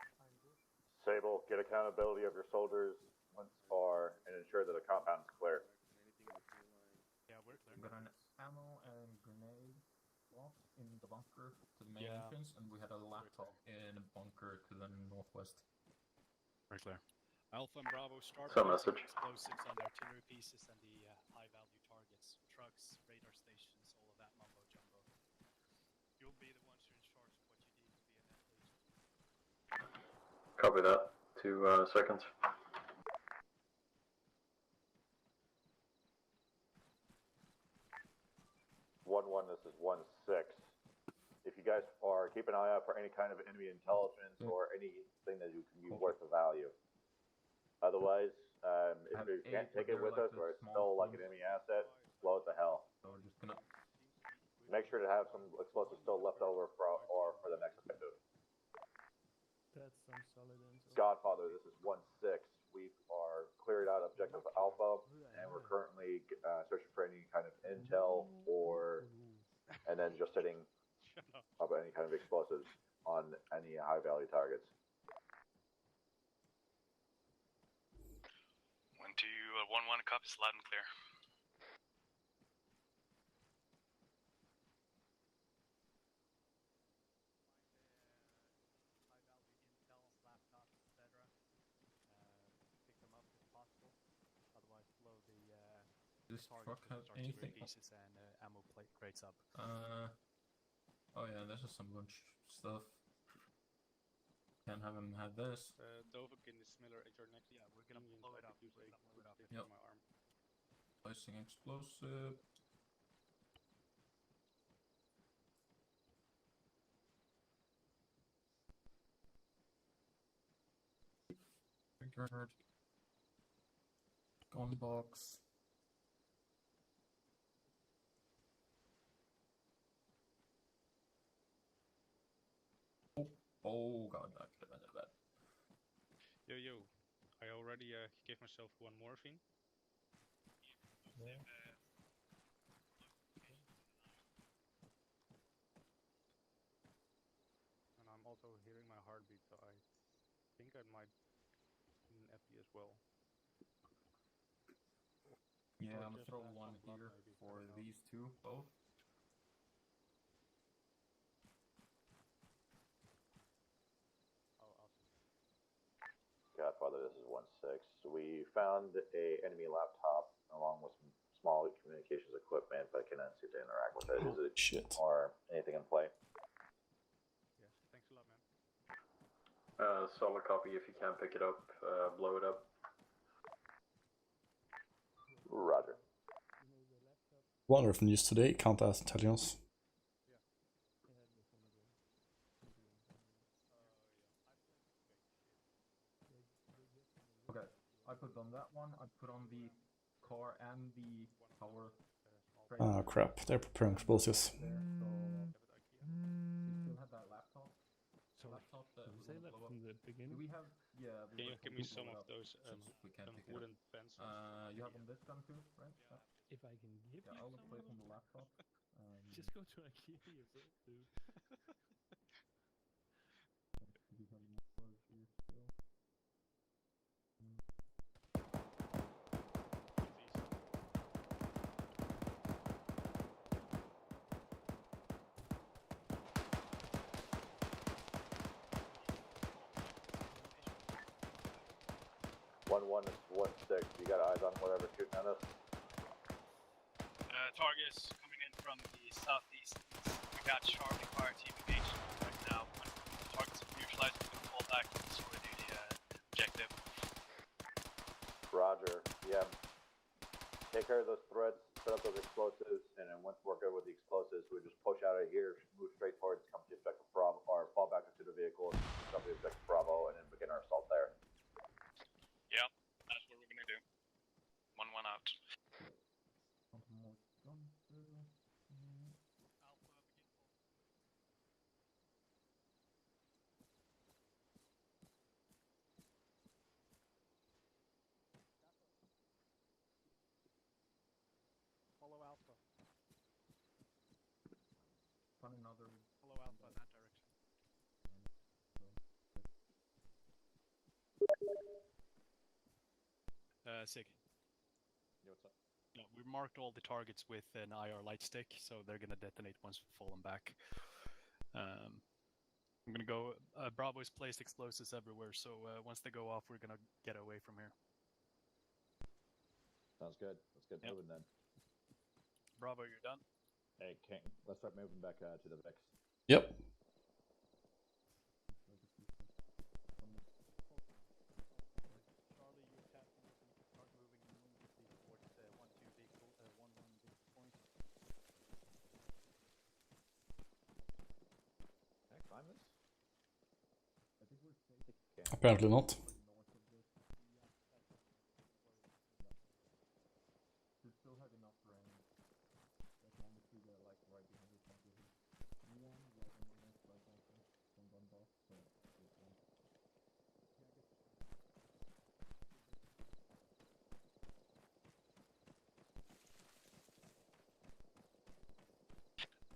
N: I'm good.
C: Sable, get accountability of your soldiers once far and ensure that the compound is clear.
D: Yeah, we're clear.
H: We got an ammo and grenade box in the bunker to the main entrance, and we had a laptop in a bunker to the northwest.
D: Very clear. Alpha and Bravo start
L: Some
D: placing
L: message.
D: explosives on the artillery pieces and the high-value targets, trucks, radar stations, all of that mumbo jumbo. You'll be the ones who are in charge of what you deem to be a net lead.
L: Copy that. 2 seconds.
C: 1-1, this is 1-6. If you guys are, keep an eye out for any kind of enemy intelligence or anything that you can be worth of value. Otherwise, if you can't take it with us or it's still like an enemy asset, blow it to hell.
H: So we're just gonna...
C: Make sure to have some explosives still left over for the next objective.
K: That's some solid info.
C: Godfather, this is 1-6. We are cleared out objective Alpha, and we're currently searching for any kind of intel and then just setting up any kind of explosives on any high value targets.
D: 1-1, copies loud and clear.
H: This truck have anything?
D: Pieces and ammo plate crates up.
H: Oh yeah, this is some lunch stuff. Can't have him have this.
J: Dovik in this Miller at your next.
D: Yeah, we're gonna blow it up. Blow it up.
H: Yep.
J: My arm.
H: Placing explosive. Triggered. Gun box. Oh god, I could have ended that.
J: Yo, I already gave myself 1 morphine.
N: Yeah.
J: And I'm also hearing my heartbeat, so I think I might need an FD as well.
H: Yeah, I'm gonna throw 1 here for these 2, both.
C: Godfather, this is 1-6. We found a enemy laptop along with some small communications equipment, but cannot seem to interact with it. Is it
E: Shit.
C: or anything in play?
J: Yes, thanks a lot, man.
L: Solid copy. If you can't pick it up, blow it up.
E: Wonderful news today, Countess Intelligence.
H: Okay, I put on that one. I put on the car and the power.
E: Ah, crap. They're preparing explosives.
H: There, so we still have that laptop.
K: So
H: Laptop that
K: did we
H: was
K: say
H: gonna
K: that
H: blow up.
K: from the beginning?
H: Do we have? Yeah. We
J: Can you
H: were
J: give
H: told
J: me
H: to
J: some
H: blow it
J: of
H: up
J: those
H: since we can't pick it up.
J: wooden pencils?
H: You have on this gun too, right?
K: If I can give
H: Yeah,
K: you
H: I'll look
K: some
H: play
K: of
H: from
K: them.
H: the laptop.
K: Just go to IKEA yourself, dude.
H: Do you have more here still?
C: 1-1 is 1-6. You got eyes on whatever shooting at us?
D: Targets coming in from the southeast. We got Charlie fire team engaged right now. When the targets are neutralized, we can fall back and destroy the objective.
C: Roger. Yeah. Take care of those threats, set up those explosives, and then once we're good with the explosives, we just push out of here, move straight towards company objective Bravo, or fall back into the vehicle, company objective Bravo, and then begin our assault there.
D: Yeah, that's what we're gonna do. 1-1 out. Follow Alpha.
H: Find another.
D: Follow Alpha in that direction. Sig.
M: Yo, what's up?
D: Yeah, we marked all the targets with an IR light stick, so they're gonna detonate once we've fallen back. I'm gonna go. Bravo has placed explosives everywhere, so once they go off, we're gonna get away from here.
M: Sounds good. Let's get moving then.
D: Bravo, you're done?
M: Hey, King, let's start moving back to the Vix.
E: Yep.
D: Charlie, you're tapping us and you can start moving immediately towards 1-2 vehicle, 1-1 vehicle point.
M: Can I climb this?
H: I think we're safe.
E: Apparently not.
H: We still have enough range. As long as we get like right behind the tank. One right on the left side also from Donbass, so it's one.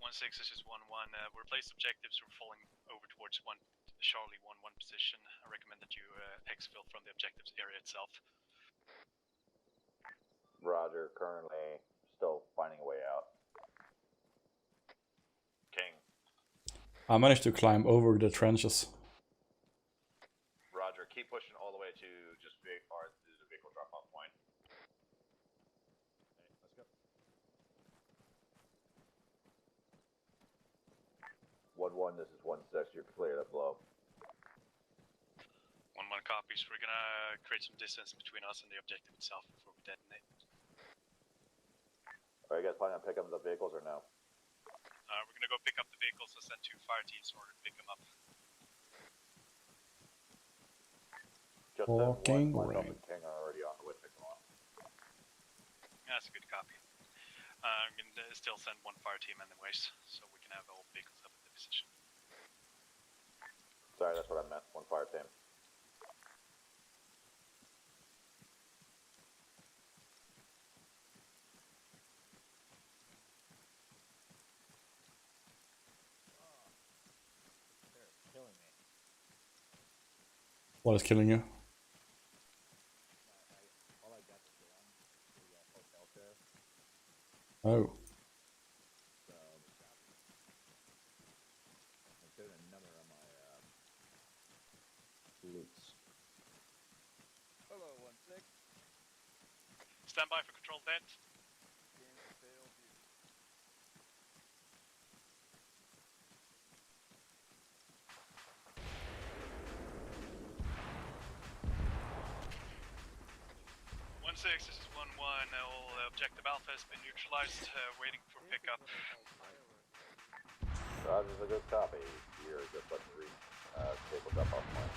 D: 1-6, this is 1-1. We're placed objectives. We're falling over towards Charlie 1-1 position. I recommend that you exfil from the objectives area itself.
C: Roger. Currently still finding a way out. King.
E: I managed to climb over the trenches.
C: Roger. Keep pushing all the way to just the vehicle drop-off point.
M: Hey, let's go.
C: 1-1, this is 1-6. You're clear to blow.
D: 1-1 copies. We're gonna create some distance between us and the objective itself before we detonate.
C: Are you guys planning on picking up the vehicles or no?
D: We're gonna go pick up the vehicles and send 2 fire teams in order to pick them up.
C: Just
E: Walking
C: one
E: right.
C: and King are already on the way to pick them up.
D: That's a good copy. I'm gonna still send 1 fire team anyways, so we can have all vehicles up in the position.
C: Sorry, that's what I meant. 1 fire team.
M: They're killing me.
E: What is killing you?
M: All I got to on the hotel chair.
E: Oh.
M: So I'm doing a number on my loots.
G: Hello, 1-6.
D: Stand by for control vent.
G: Kansas failed you.
D: This is 1-1. 1, all objective Alpha has been neutralized, waiting for pickup.
C: Roger's a good copy. You're just letting me stapled up off point.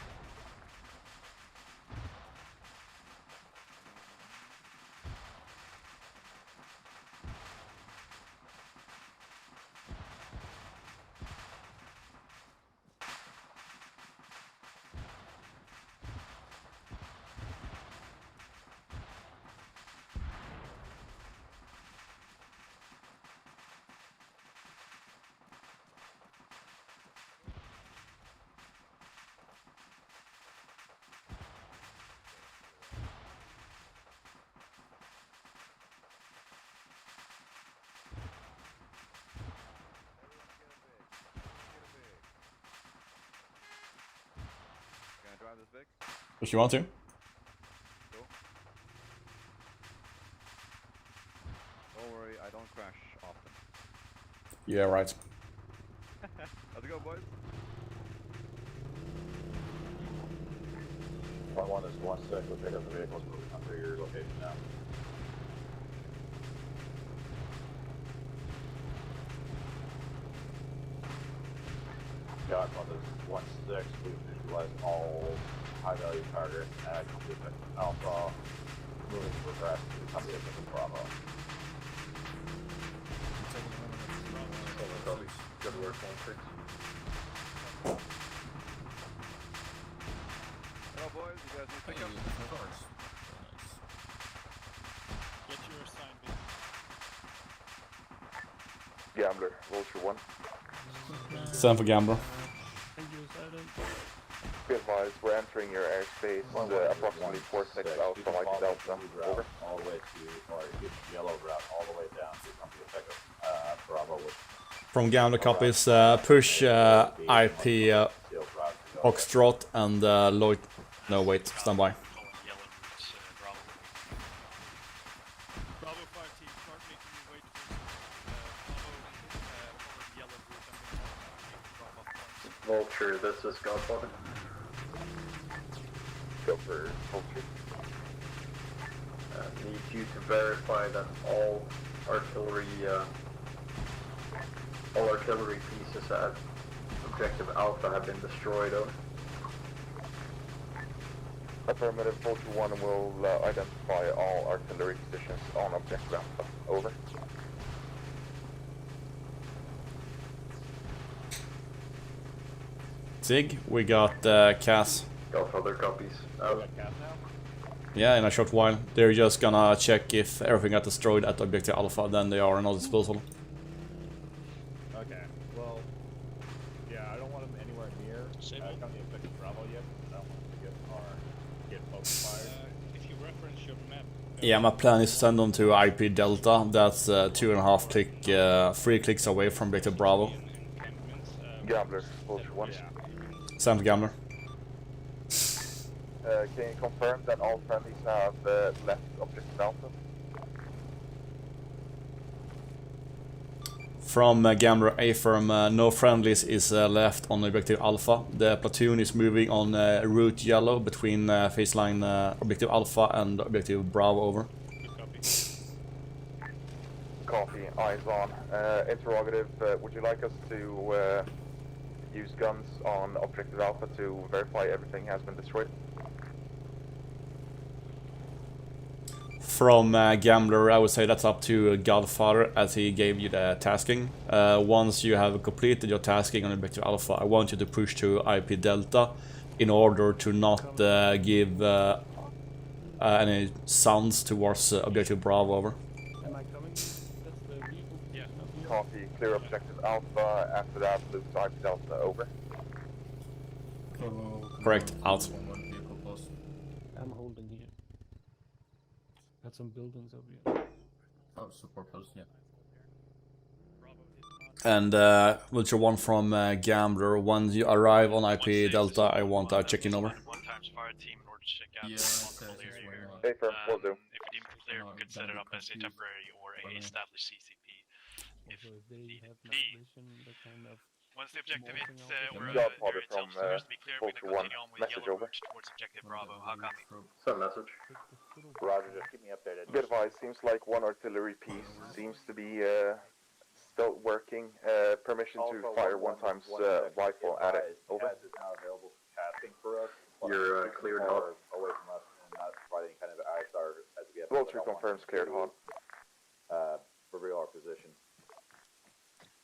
G: Drive this big?
E: If you want to.
G: Cool. Don't worry, I don't crash often.
E: Yeah, right.
G: Let's go, boys.
C: One is 1-6. We'll pick up the vehicles moving up to your location now. God, one is 1-6. We've neutralized all high-value targets and complete Alpha, moving to progress to the company of Bravo.
L: Good work, 1-6.
G: Hello, boys. You guys need pickup?
H: Of course.
D: Get your assigned
I: Gambler, Vulture 1.
E: Send for Gambler.
K: Thank you, Silent.
I: Be advised, we're entering your airspace approximately 4-6 out from Mike Delta. Over.
C: All the way to, or yellow route, all the way down to company effective Bravo.
E: From Gambler copies, push IP Foxtrot and Lloyd. No, wait, stand by.
D: Bravo 5 team, start making your way towards yellow group and
L: Vulture, this is Godfather.
I: Go for Vulture.
L: Need you to verify that all artillery pieces at Objective Alpha have been destroyed.
I: Affirmative, Vulture 1 will identify all artillery positions on Objective Alpha. Over.
E: Zig, we got Cass.
L: Godfather copies.
E: Yeah, in a short while. They're just gonna check if everything got destroyed at Objective Alpha, then they are on disposal.
M: Okay, well, yeah, I don't want them anywhere near company effective Bravo yet. I don't want them to get focus fired.
D: if you reference your map.
E: Yeah, my plan is to send them to IP Delta. That's 2.5 click, 3 clicks away from Objective Bravo.
I: Gambler, Vulture 1.
E: Send for Gambler.
I: Can you confirm that all friendlies have left Objective Alpha?
E: From Gambler A-firm, no friendlies is left on Objective Alpha. The platoon is moving on route yellow between faceline Objective Alpha and Objective Bravo. Over.
I: Copy, eyes on. Interrogative, would you like us to use guns on Objective Alpha to verify everything has been destroyed?
E: From Gambler, I would say that's up to Godfather, as he gave you the tasking. Once you have completed your tasking on Objective Alpha, I want you to push to IP Delta in order to not give any sounds towards Objective Bravo. Over.
K: Am I coming? That's the reboot.
D: Yeah.
I: Copy, clear Objective Alpha. After that, loop to IP Delta. Over.
E: Correct, out.
K: I'm holding here. Got some buildings over here.
H: Oh, support post, yeah.
E: And Vulture 1 from Gambler, when you arrive on IP Delta, I want a check-in. Over.
D: 1 times fire team in order to check out
H: Yeah,
D: the multiple area here.
I: Affirm, will do.
D: If we deem it clear, we could set it up as a temporary or a established CCP. If
K: Also, if they
D: need
K: have
D: be.
K: night vision, they kind of
D: Once the objective
K: Morphing
D: hits
K: out
D: or
I: Godfather
D: area itself
I: from,
D: appears to be clear, we're
I: Vulture
D: going to
I: 1.
D: continue on with
I: Message
D: yellow
I: over.
D: route towards objective Bravo. How copy?
L: Send message.
C: Roger, just keep me updated.
I: Be advised, seems like one artillery piece seems to be still working. Permission to fire one times rifle at it. Over.
C: CAS is now available for tasking for us.
L: You're cleared hot.
C: Away from us and not providing any kind of ISR as we have.
I: Vulture confirms cleared hot.
C: Reveal our position.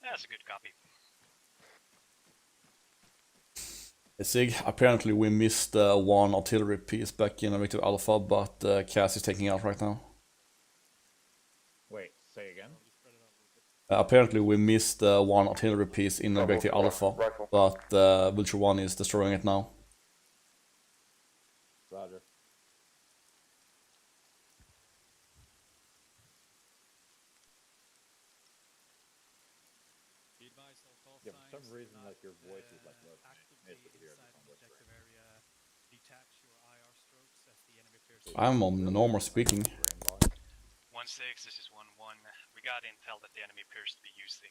D: That's a good copy.
E: Sig, apparently we missed one artillery piece back in Objective Alpha, but CAS is taking out right now.
M: Wait, say again?
E: Apparently we missed one artillery piece in Objective Alpha, but Vulture 1 is destroying it now.
M: Roger. Yeah, for some reason, like, your voice is, like, low.
E: I'm on the normal speaking.
D: 1-6, this is 1-1. We got intel that the enemy appears to be using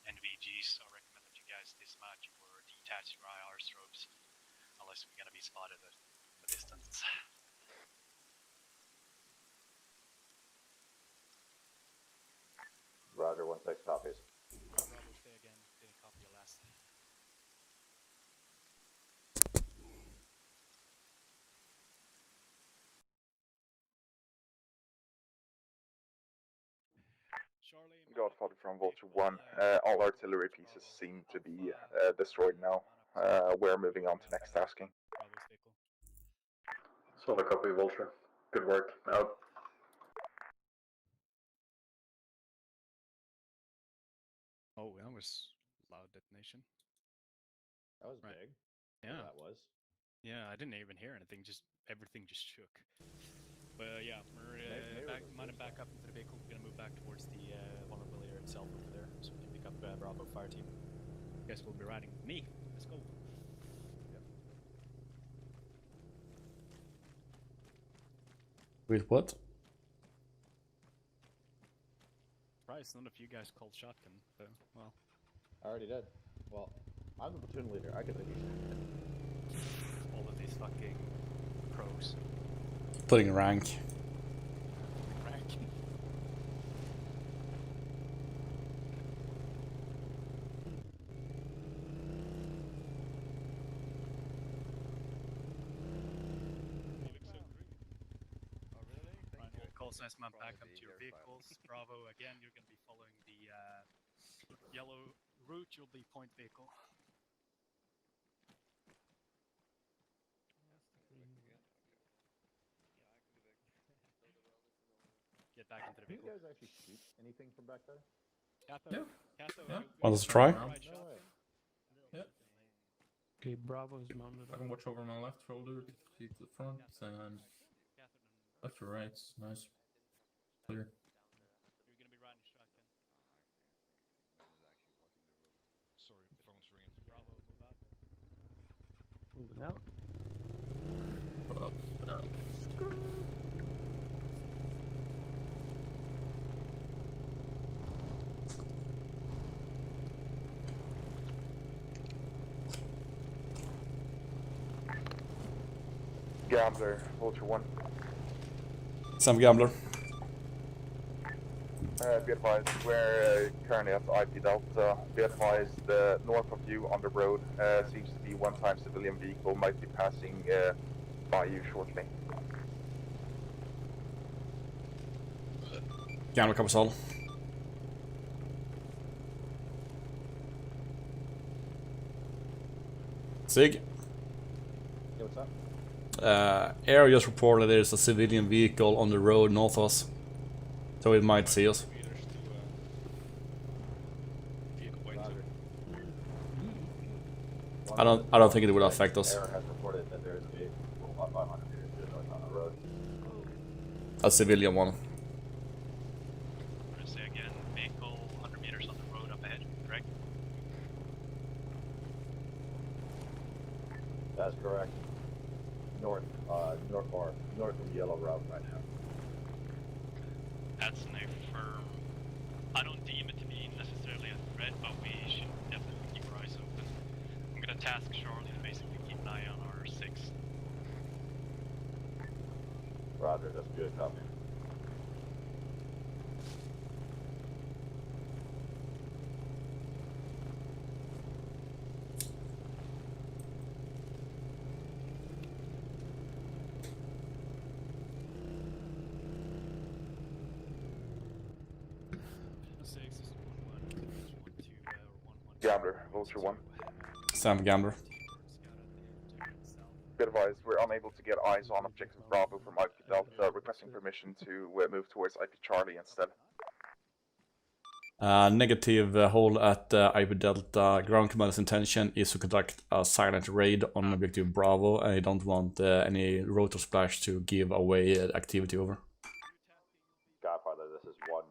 D: NVGs, so I recommend that you guys dismatch or detach your IR strobes, unless we're gonna be spotted at a distance.
C: Roger, 1-6 copies.
D: Bravo, stay again. Didn't copy your last.
I: Godfather from Vulture 1. All artillery pieces seem to be destroyed now. We're moving on to next tasking.
L: Solid copy, Vulture. Good work. Out.
D: Oh, that was loud detonation.
M: That was big.
D: Yeah,
M: that was.
D: Yeah, I didn't even hear anything. Just everything just shook. But yeah, we're back up into the vehicle. We're gonna move back towards the vulnerability area itself over there, so we can pick up Bravo fire team. Guess we'll be riding with me. Let's go. Yep.
E: With what?
D: Surprised none of you guys called shotgun, but well.
M: I already did. Well, I'm the platoon leader. I could lead.
D: All of these fucking pros.
E: Putting rank.
D: Rank. Call signs man back up to your vehicles. Bravo, again, you're going to be following the yellow route. You'll be point vehicle. Get back into the vehicle.
M: Do you guys actually shoot anything from back there?
H: Yeah.
E: Want us to try?
M: No way.
H: Yeah.
K: Okay, Bravo is mounted.
H: I can watch over my left shoulder, see to the front, and left to right. Nice. Clear.
D: You're gonna be riding shotgun. Sorry, the phone's ringing. Bravo, move out.
K: Moving out.
I: Gambler, Vulture 1.
E: Sam Gambler.
I: Be advised, we're currently at IP Delta. Be advised, north of you on the road seems to be one-time civilian vehicle, might be passing by you shortly.
E: Gambler covers all. Sig.
M: Yeah, what's up?
E: Air just reported there's a civilian vehicle on the road north of us, so it might see us. I don't think it will affect us.
C: Air has reported that there is a vehicle about 500 meters to the north on the road.
E: A civilian one.
D: I'm gonna say again, vehicle 100 meters on the road up ahead, correct?
C: That's correct. North of Yellow Route right now.
D: That's an affirm. I don't deem it to be necessarily a threat, but we should definitely keep our eyes open. I'm gonna task Charlie to basically keep an eye on our 6.
C: Roger, that's good copy.
I: Gambler, Vulture 1.
E: Sam Gambler.
I: Be advised, we're unable to get eyes on Objective Bravo from IP Delta, requesting permission to move towards IP Charlie instead.
E: Negative hold at IP Delta. Ground commander's intention is to conduct a silent raid on Objective Bravo. I don't want any rotor splash to give away activity over.
C: Godfather, this is 1-1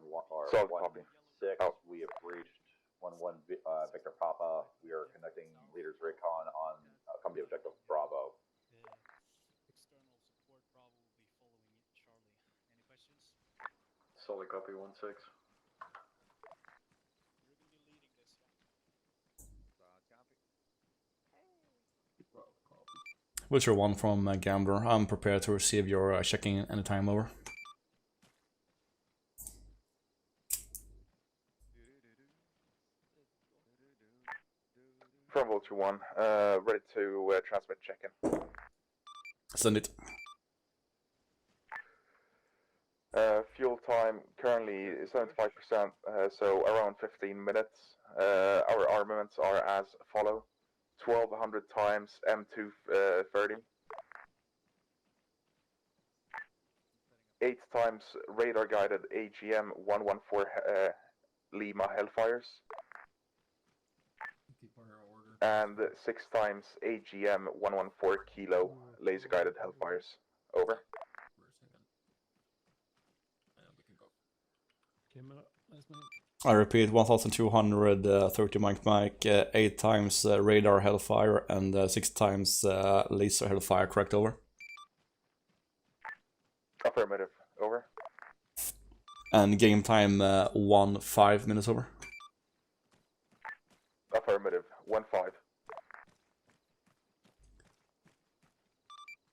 I: Solid
C: or
I: copy.
C: 1-6. We have breached 1-1 Victor Papa. We are conducting leaders recon on company objective Bravo.
L: Solid copy 1-6.
E: What's your one from Gambler? I'm prepared to receive your checking anytime over.
I: From Vulture 1, ready to transmit check-in.
E: Send it.
I: Fuel time currently 75%, so around 15 minutes. Our armaments are as follow: 1200 times M230, 8 times radar-guided AGM-114 Lima Hellfires, and 6 times AGM-114 Kilo laser-guided Hellfires. Over.
E: I repeat, 1230 Mike, 8 times radar Hellfire and 6 times laser Hellfire, correct, over?
I: Affirmative, over.
E: And game time 5 minutes, over?
I: Affirmative, 1-5.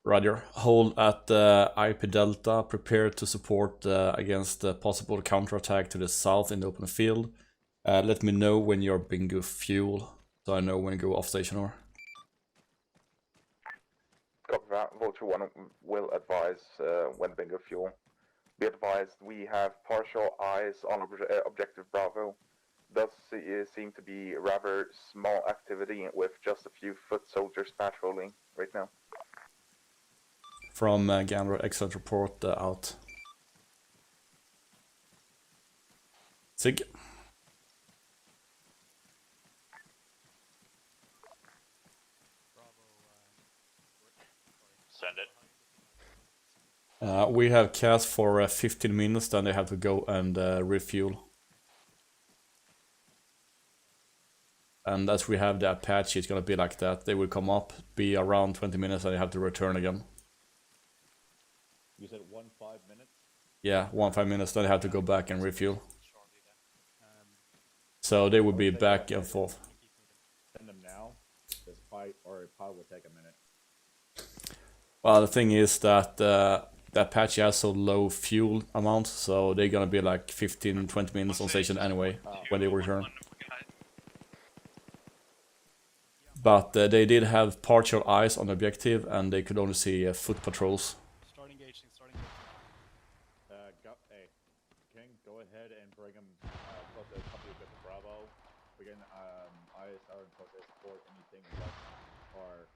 E: Roger. Hold at IP Delta, prepare to support against possible counterattack to the south in the open field. Let me know when you're bingo fuel, so I know when to go off station, over.
I: Copy that. Vulture 1 will advise when bingo fuel. Be advised, we have partial eyes on Objective Bravo. Does seem to be rather small activity with just a few foot soldiers patrolling right now.
E: From Gambler, excellent report, out. Sig.
M: Send
E: it. We have cast for 15 minutes, then they have to go and refuel. And as we have the Apache, it's gonna be like that. They will come up, be around 20 minutes, and they have to return again.
M: You said 1-5 minutes?
E: Yeah, 1-5 minutes, then they have to go back and refuel. So they will be back and forth.
M: Send them now. This fight or it probably will take a minute.
E: Well, the thing is that the Apache has so low fuel amount, so they're gonna be like 15-20 minutes on station anyway when they return. But they did have partial eyes on the objective, and they could only see foot patrols.
M: Hey, King, go ahead and bring them close to the company with Bravo. We can ISR and close to support anything that are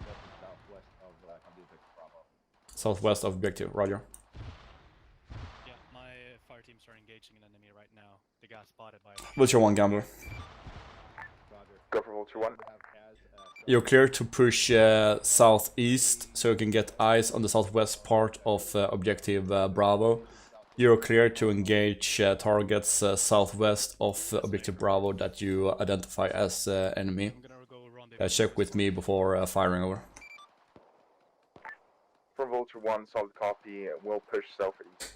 M: north and southwest of company with Bravo.
E: Southwest of objective, roger.
D: Yeah, my fire teams are engaging an enemy right now. They got spotted by...
E: What's your one, Gambler?
I: Roger. Go for Vulture 1.
E: You're clear to push southeast, so you can get eyes on the southwest part of objective Bravo. You're clear to engage targets southwest of objective Bravo that you identify as enemy. Check with me before firing, over.
I: For Vulture 1, solid copy, we'll push southeast.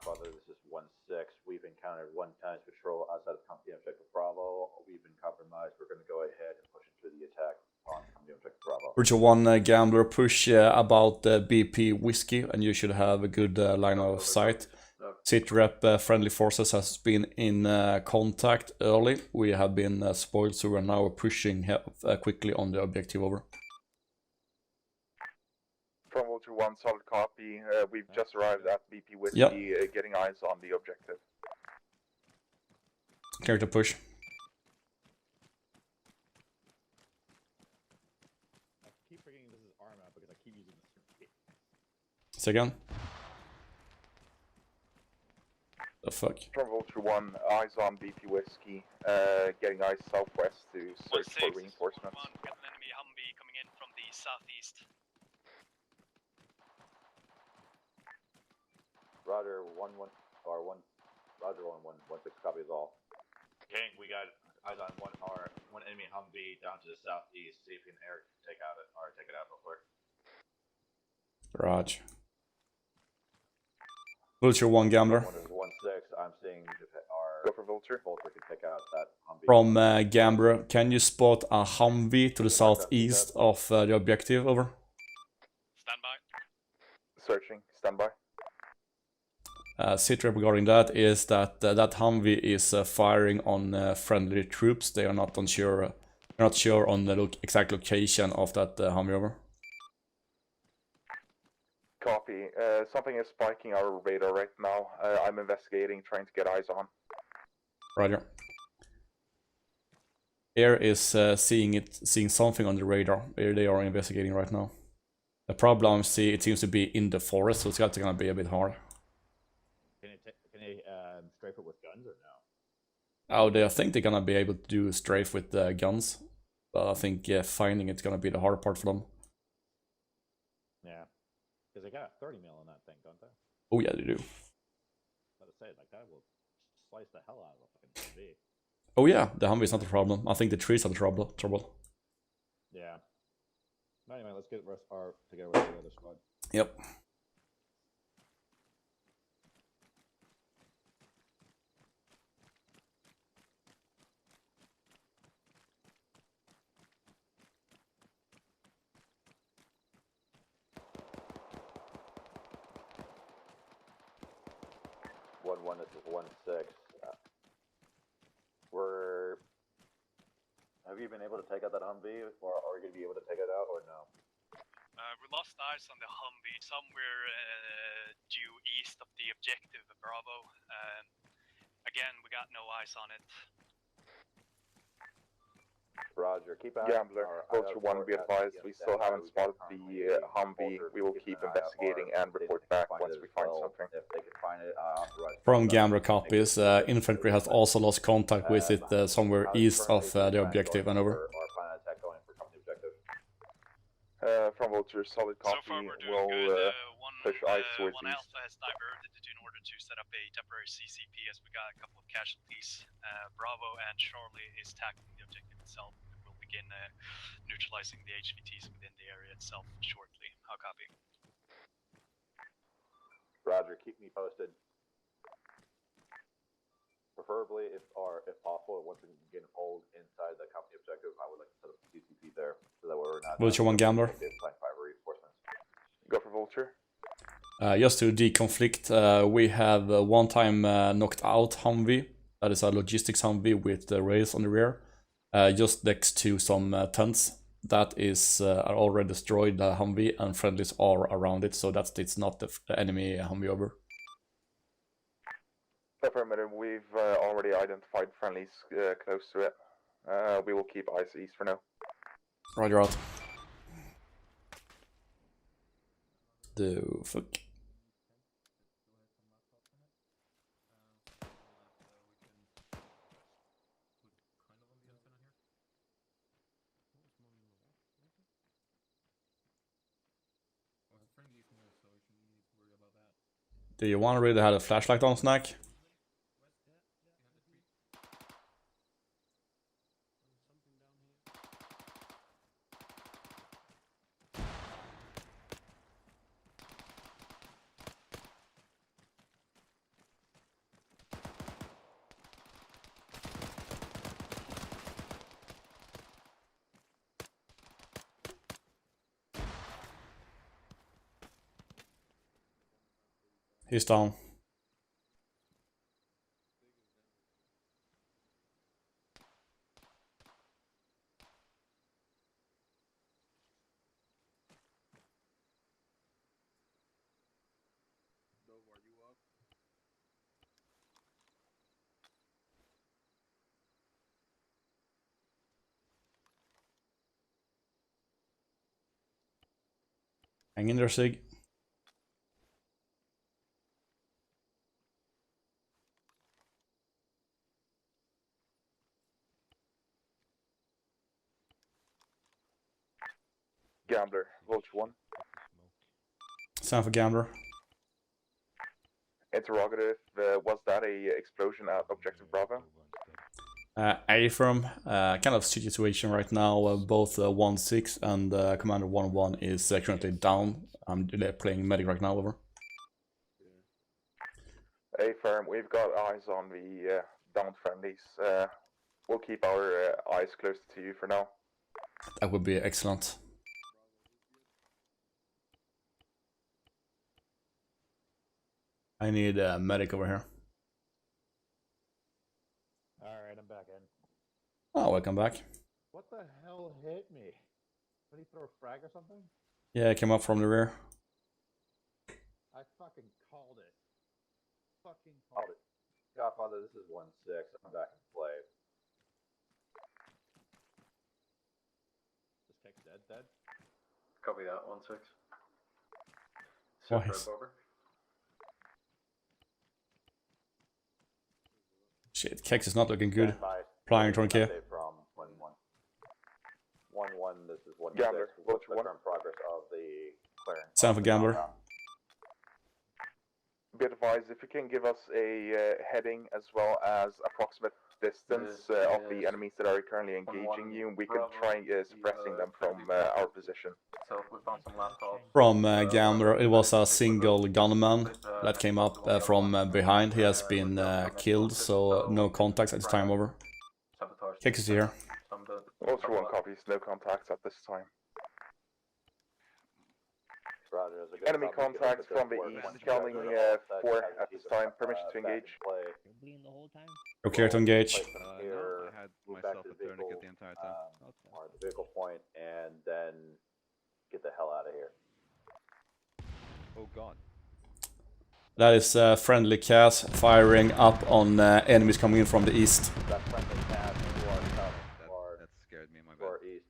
C: Godfather, this is 1-6. We've encountered 1 times patrol outside of company objective Bravo. We've been compromised. We're going to go ahead and push into the attack on company objective Bravo.
E: Bridger 1 Gambler, push about BP Whiskey, and you should have a good line of sight. Sit rep Friendly Forces has been in contact early. We have been spoiled, so we're now pushing quickly on the objective. Over.
I: From Vulture 1, solid copy. We've just arrived at BP Whiskey, getting eyes on the objective.
E: Clear to push.
M: I keep forgetting this is RMAP because I keep using the
E: Say again. The fuck?
I: From Vulture 1, eyes on BP Whiskey, getting eyes southwest to search for reinforcements.
D: Got an enemy Humvee coming in from the southeast.
C: Roger 1-1 or 1. Roger 1-1-1-6 copies all.
O: King, we got eyes on one enemy Humvee down to the southeast. See if you can take it out real quick.
E: Raj. Vulture 1 Gambler.
C: 1 is 1-6. I'm seeing our
I: go for Vulture.
C: Vulture can take out that Humvee.
E: From Gambler, can you spot a Humvee to the southeast of the objective? Over.
D: Stand by.
I: Searching. Stand by.
E: Sitrep regarding that is that that Humvee is firing on friendly troops. They are not unsure. Not sure on the exact location of that Humvee. Over.
I: Copy. Something is spiking our radar right now. I'm investigating, trying to get eyes on.
E: Roger. Air is seeing something on the radar. They are investigating right now. The problem, it seems to be in the forest, so it's gonna be a bit hard.
M: Can they strafe it with guns or no?
E: I think they're gonna be able to do strafe with guns, but I think finding it's gonna be the hard part for them.
M: Yeah, because they got a 30 mil on that thing, don't they?
E: Oh yeah, they do.
M: Let us say like that will slice the hell out of a fucking Humvee.
E: Oh yeah, the Humvee is not the problem. I think the trees are the trouble.
M: Yeah. But anyway, let's get together with the other squad.
E: Yep.
C: This is 1-6. Have you been able to take out that Humvee, or are you going to be able to take it out, or no?
D: We lost eyes on the Humvee somewhere due east of the objective, Bravo. Again, we got no eyes on it.
C: Roger, keep out.
I: Gambler, Vulture 1, be advised, we still haven't spotted the Humvee. We will keep investigating and report back once we find something.
C: If they can find it,
E: From Gambler copies, infantry has also lost contact with it somewhere east of the objective and over.
I: From Vulture, solid copy.
D: So far we're doing
I: we'll
D: good.
I: push eyes towards
D: One
I: east.
D: Alpha has diverted in order to set up a temporary CCP as we got a couple of casualties. Bravo and Charlie is tackling the objective itself. We'll begin neutralizing the HVTs within the area itself shortly. I'll copy.
C: Roger, keep me posted. Preferably, if possible, once we can hold inside the company objective, I would like to set up a CCP there so that we're not.
E: Vulture 1 Gambler.
I: Go for Vulture.
E: Just to deconflict, we have one time knocked out Humvee. That is a logistics Humvee with the rails on the rear, just next to some tents. That is already destroyed Humvee, and friendlies are around it, so it's not the enemy Humvee. Over.
I: Affirmative, we've already identified friendlies close to it. We will keep eyes east for now.
E: Roger out. The fuck? Do you want to really have a flashlight on, Snack? He's down.
B: Dove, are you up?
E: Hang in there, Sig.
I: Gambler, Vulture 1.
E: Sound for Gambler.
I: Interrogative, was that a explosion at Objective Bravo?
E: A-firm, kind of situation right now. Both 1-6 and Commander 1-1 is currently down. I'm playing medic right now, over.
I: A-firm, we've got eyes on the downed friendlies. We'll keep our eyes close to you for now.
E: That would be excellent. I need a medic over here.
M: Alright, I'm back in.
E: Oh, welcome back.
M: What the hell hit me? Did he throw a frag or something?
E: Yeah, I came up from the rear.
M: I fucking called it. Fucking
C: called it. Godfather, this is 1-6. I'm back in play.
M: This Keg's dead.
L: Copy that, 1-6.
E: Nice.
L: Over.
E: Shit, Kex is not looking good. Flying Tronke.
C: From 1-1. 1-1, this is 1-6.
I: Gambler,
C: What's the current progress of the clearance?
E: Sound for Gambler.
I: Be advised, if you can give us a heading as well as approximate distance of the enemies that are currently engaging you, we can try suppressing them from our position.
L: So we found some laptops.
E: From Gambler, it was a single gunman that came up from behind. He has been killed, so no contacts at this time, over. Kex is here.
I: Vulture 1 copies, no contacts at this time. Enemy contacts from the east, counting 4 at this time. Permission to engage.
E: You're clear to engage.
G: No, I had myself a tourniquet the entire time.
C: Or the vehicle point, and then get the hell out of here.
G: Oh god.
E: That is friendly Cas firing up on enemies coming in from the east.
C: That's friendly Cas, you are south.
G: That scared me, my bad.
C: Or east.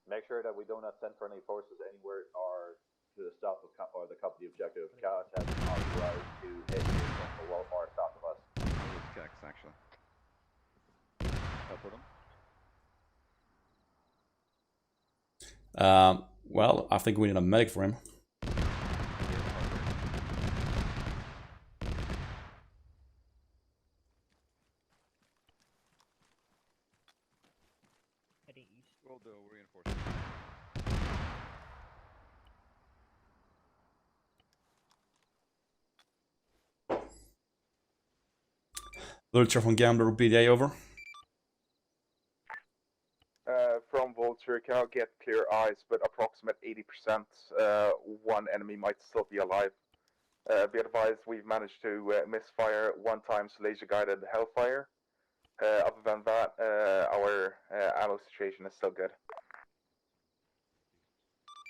C: Make sure that we do not send friendly forces anywhere or to the south of or the company objective. Cas has been authorized to hit the well far south of us.
G: It's Kex, actually. Help with him?
E: Well, I think we need a medic for him.
G: We'll do reinforcement.
E: Vulture from Gambler, BDA, over.
I: From Vulture, cannot get clear eyes, but approximate 80%. One enemy might still be alive. Be advised, we've managed to misfire 1 times laser-guided Hellfire. Other than that, our ammo situation is still good.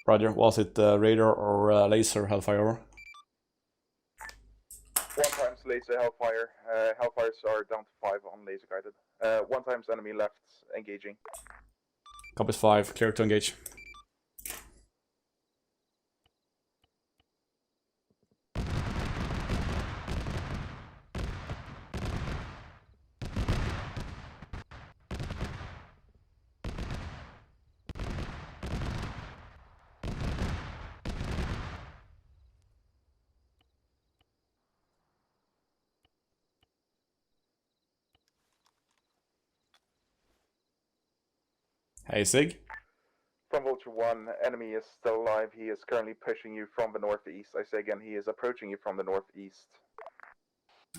E: Roger, was it radar or laser Hellfire, over?
I: 1 times laser Hellfire. Hellfires are down to 5 on laser-guided. 1 times enemy left engaging.
E: Copies 5, clear to engage. Hey, Sig.
I: From Vulture 1, enemy is still alive. He is currently pushing you from the northeast. I say again, he is approaching you from the northeast.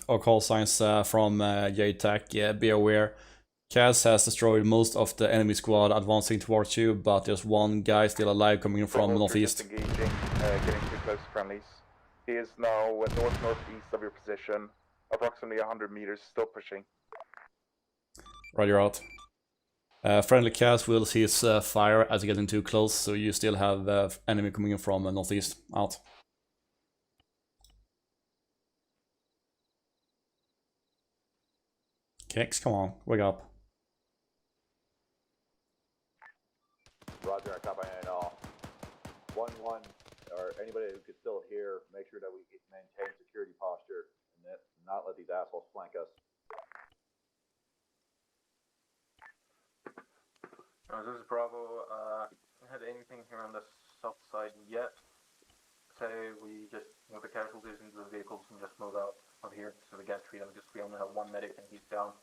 E: Or call signs from JTAC, be aware. Cas has destroyed most of the enemy squad advancing towards you, but there's 1 guy still alive coming in from northeast.
I: Engaging, getting too close to friendlies. He is now north-northeast of your position, approximately 100 meters, still pushing.
E: Roger out. Friendly Cas will cease fire as getting too close, so you still have enemy coming in from northeast. Out. Kicks, come on, wake up.
C: Roger, I copy and all. 1-1, or anybody who could still hear, make sure that we maintain security posture and not let these assholes flank us.
P: This is Bravo. Haven't had anything here on the south side yet. So we just move the casualties into the vehicles and just move out of here. So we get three of them, just we only have one medic and he's down.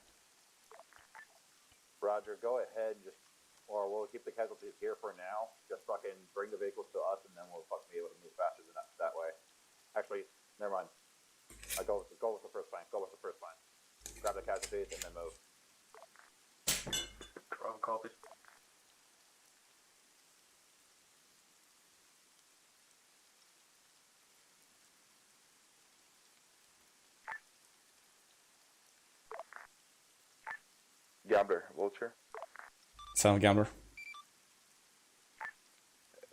C: Roger, go ahead, or we'll keep the casualties here for now. Just fucking bring the vehicles to us, and then we'll fucking be able to move faster than that way. Actually, never mind. Go with the first line. Go with the first line. Grab the casualties and then move.
P: Bravo, copy.
I: Gambler, Vulture.
E: Sound Gambler.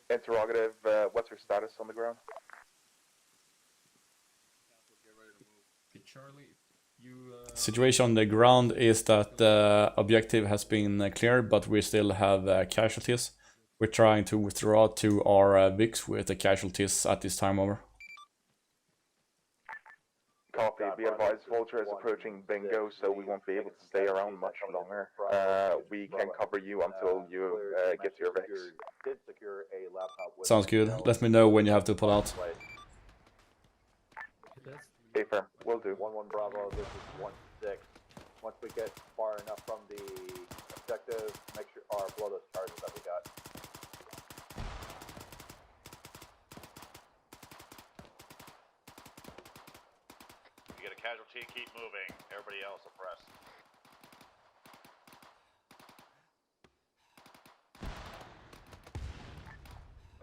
I: Interrogative, what's your status on the ground?
H: Okay, Charlie, you...
E: Situation on the ground is that the objective has been cleared, but we still have casualties. We're trying to withdraw to our VIX with the casualties at this time, over.
I: Copy, be advised, Vulture is approaching bingo, so we won't be able to stay around much longer. We can cover you until you get to your VIX.
E: Sounds good. Let me know when you have to pull out.
I: Okay, fair. Will do.
C: 1-1 Bravo, this is 1-6. Once we get far enough from the objective, make sure, or blow those charges that we got.
O: You get a casualty, keep moving. Everybody else oppressed.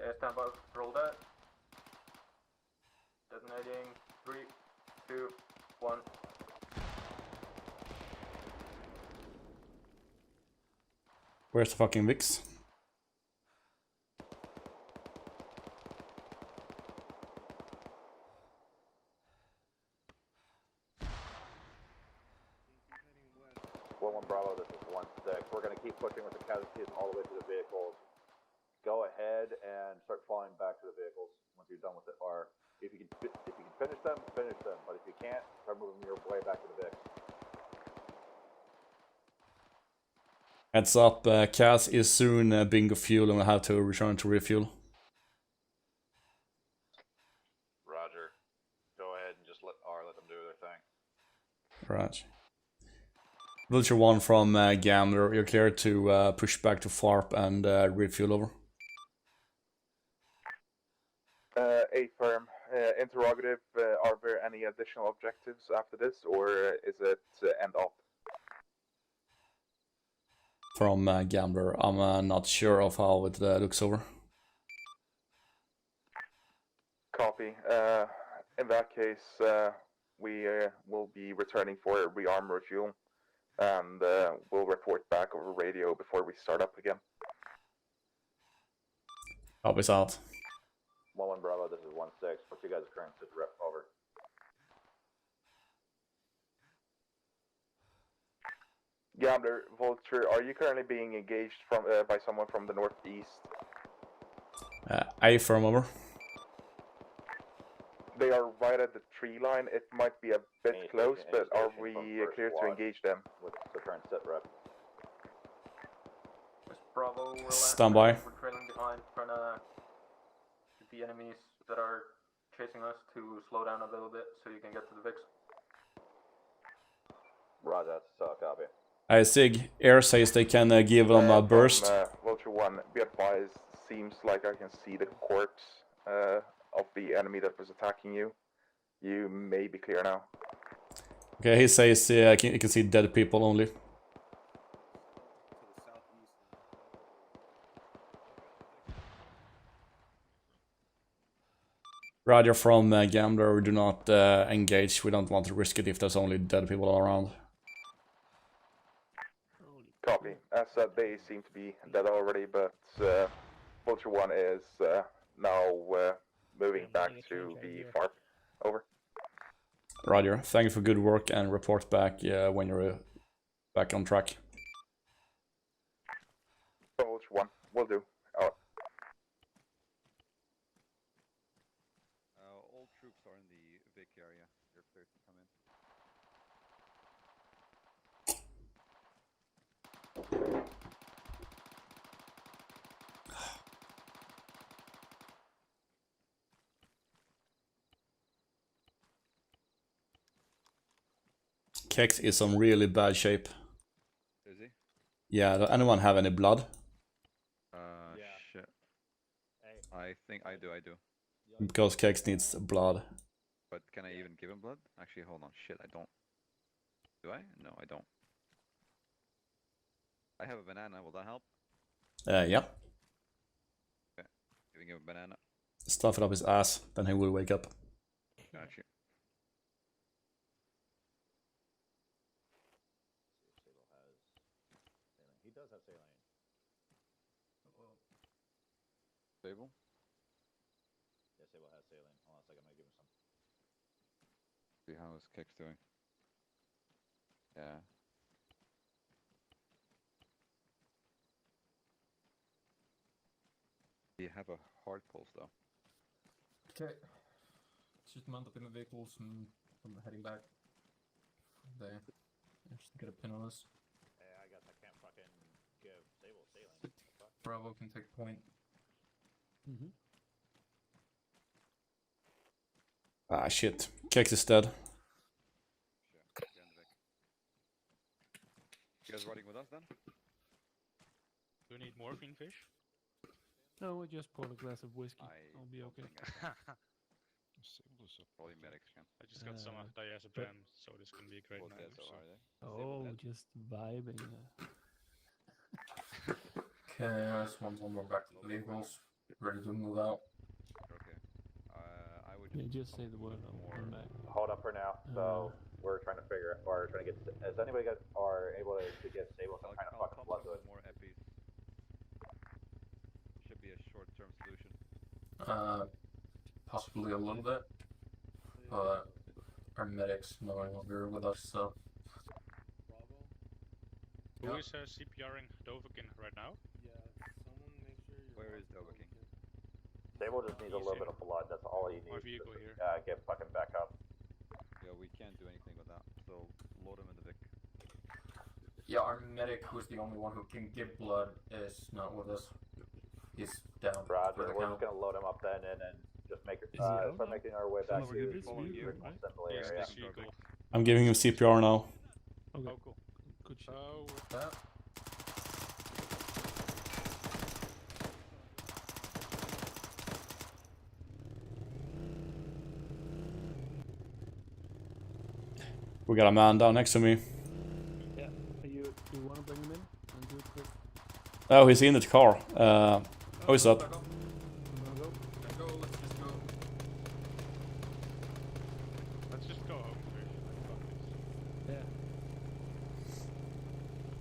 P: Yeah, stand by, roll that. Detonating, 3, 2, 1.
E: Where's the fucking VIX?
C: Bravo, this is 1-6. We're going to keep pushing with the casualties all the way to the vehicles. Go ahead and start falling back to the vehicles once you're done with it. Or if you can finish them, finish them. But if you can't, start moving your way back to the VIX.
E: Heads up, Cas is soon bingo fuel and will have to return to refuel.
O: Roger. Go ahead and just let them do their thing.
E: Right. Vulture 1 from Gambler, you're clear to push back to FARP and refuel, over.
I: A firm. Interrogative, are there any additional objectives after this, or is it end up?
E: From Gambler, I'm not sure of how it looks, over.
I: Copy. In that case, we will be returning for rearm refuel, and we'll report back over radio before we start up again.
E: Copies out.
C: 1-1 Bravo, this is 1-6. What's your guys' current sit rep? Over.
I: Gambler, Vulture, are you currently being engaged from by someone from the northeast?
E: A firm, over.
I: They are right at the tree line. It might be a bit close, but are we clear to engage them?
C: What's the current sit rep?
P: Bravo, we're
E: Stand by.
P: We're trailing behind, trying to get the enemies that are chasing us to slow down a little bit so you can get to the VIX.
C: Roger, that's copy.
E: Sig, Air says they can give them a burst.
I: Vulture 1, be advised, seems like I can see the corpse of the enemy that was attacking you. You may be clear now.
E: Okay, he says you can see dead people only. Roger from Gambler, we do not engage. We don't want to risk it if there's only dead people all around.
I: Copy. As said, they seem to be dead already, but Vulture 1 is now moving back to the farm. Over.
E: Roger. Thank you for good work and report back when you're back on track.
I: Vulture 1, will do. Out.
G: All troops are in the Vic area. They're clear to come in.
E: Kex is in really bad shape.
G: Is he?
E: Yeah, does anyone have any blood?
G: Shit. I think I do.
E: Because Kex needs blood.
G: But can I even give him blood? Actually, hold on. Shit, I don't. Do I? No, I don't. I have a banana. Will that help?
E: Yeah.
G: Okay. Giving him a banana.
E: Stuff it up his ass, then he will wake up.
G: Gotcha.
M: He does have saline.
G: Sable?
M: Yeah, Sable has saline. Hold on a second, I'm gonna give him some.
G: See how his kick's doing. Yeah. Do you have a hard pulse though?
H: Okay. Just mount up in the vehicles and I'm heading back. There. Just get a pin on us.
M: Hey, I guess I can't fucking give Sable saline.
H: Bravo can take point.
E: Ah, shit. Kex is dead.
G: You guys riding with us then?
J: Do you need morphine fish?
K: No, we just poured a glass of whiskey. I'll be okay.
G: Probably medics can.
J: I just got some diazepam, so this can be a great night.
K: Oh, just vibing.
H: Okay, I just want one more back to the vehicles. Ready to move out.
G: Okay. I would
K: just say the word. I'll come back.
C: Hold up for now. So we're trying to figure, or trying to get. Has anybody able to get Sable some kind of fucking blood to it?
G: More EPIs. Should be a short-term solution.
H: Possibly a little bit, but our medics no longer with us, so.
J: Who is CPRing Dovahkiin right now?
G: Where is Dovahkiin?
C: Sable just needs a little bit of blood. That's all he needs.
J: My vehicle here.
C: Get fucking back up.
G: Yeah, we can't do anything with that. So load him in the Vic.
H: Yeah, our medic, who's the only one who can give blood, is not with us. He's down.
C: Roger. We're just gonna load him up then, and then just start making our way back to the assembly area.
E: I'm giving him CPR now.
K: Okay.
J: Oh, cool.
K: Good shit.
H: So, with that.
E: We got a man down next to me.
K: Yeah. You want to bring him in? And do it quick.
E: Oh, he's in the car. He's up.
H: Let's go.
J: Let's just go home.
K: Yeah.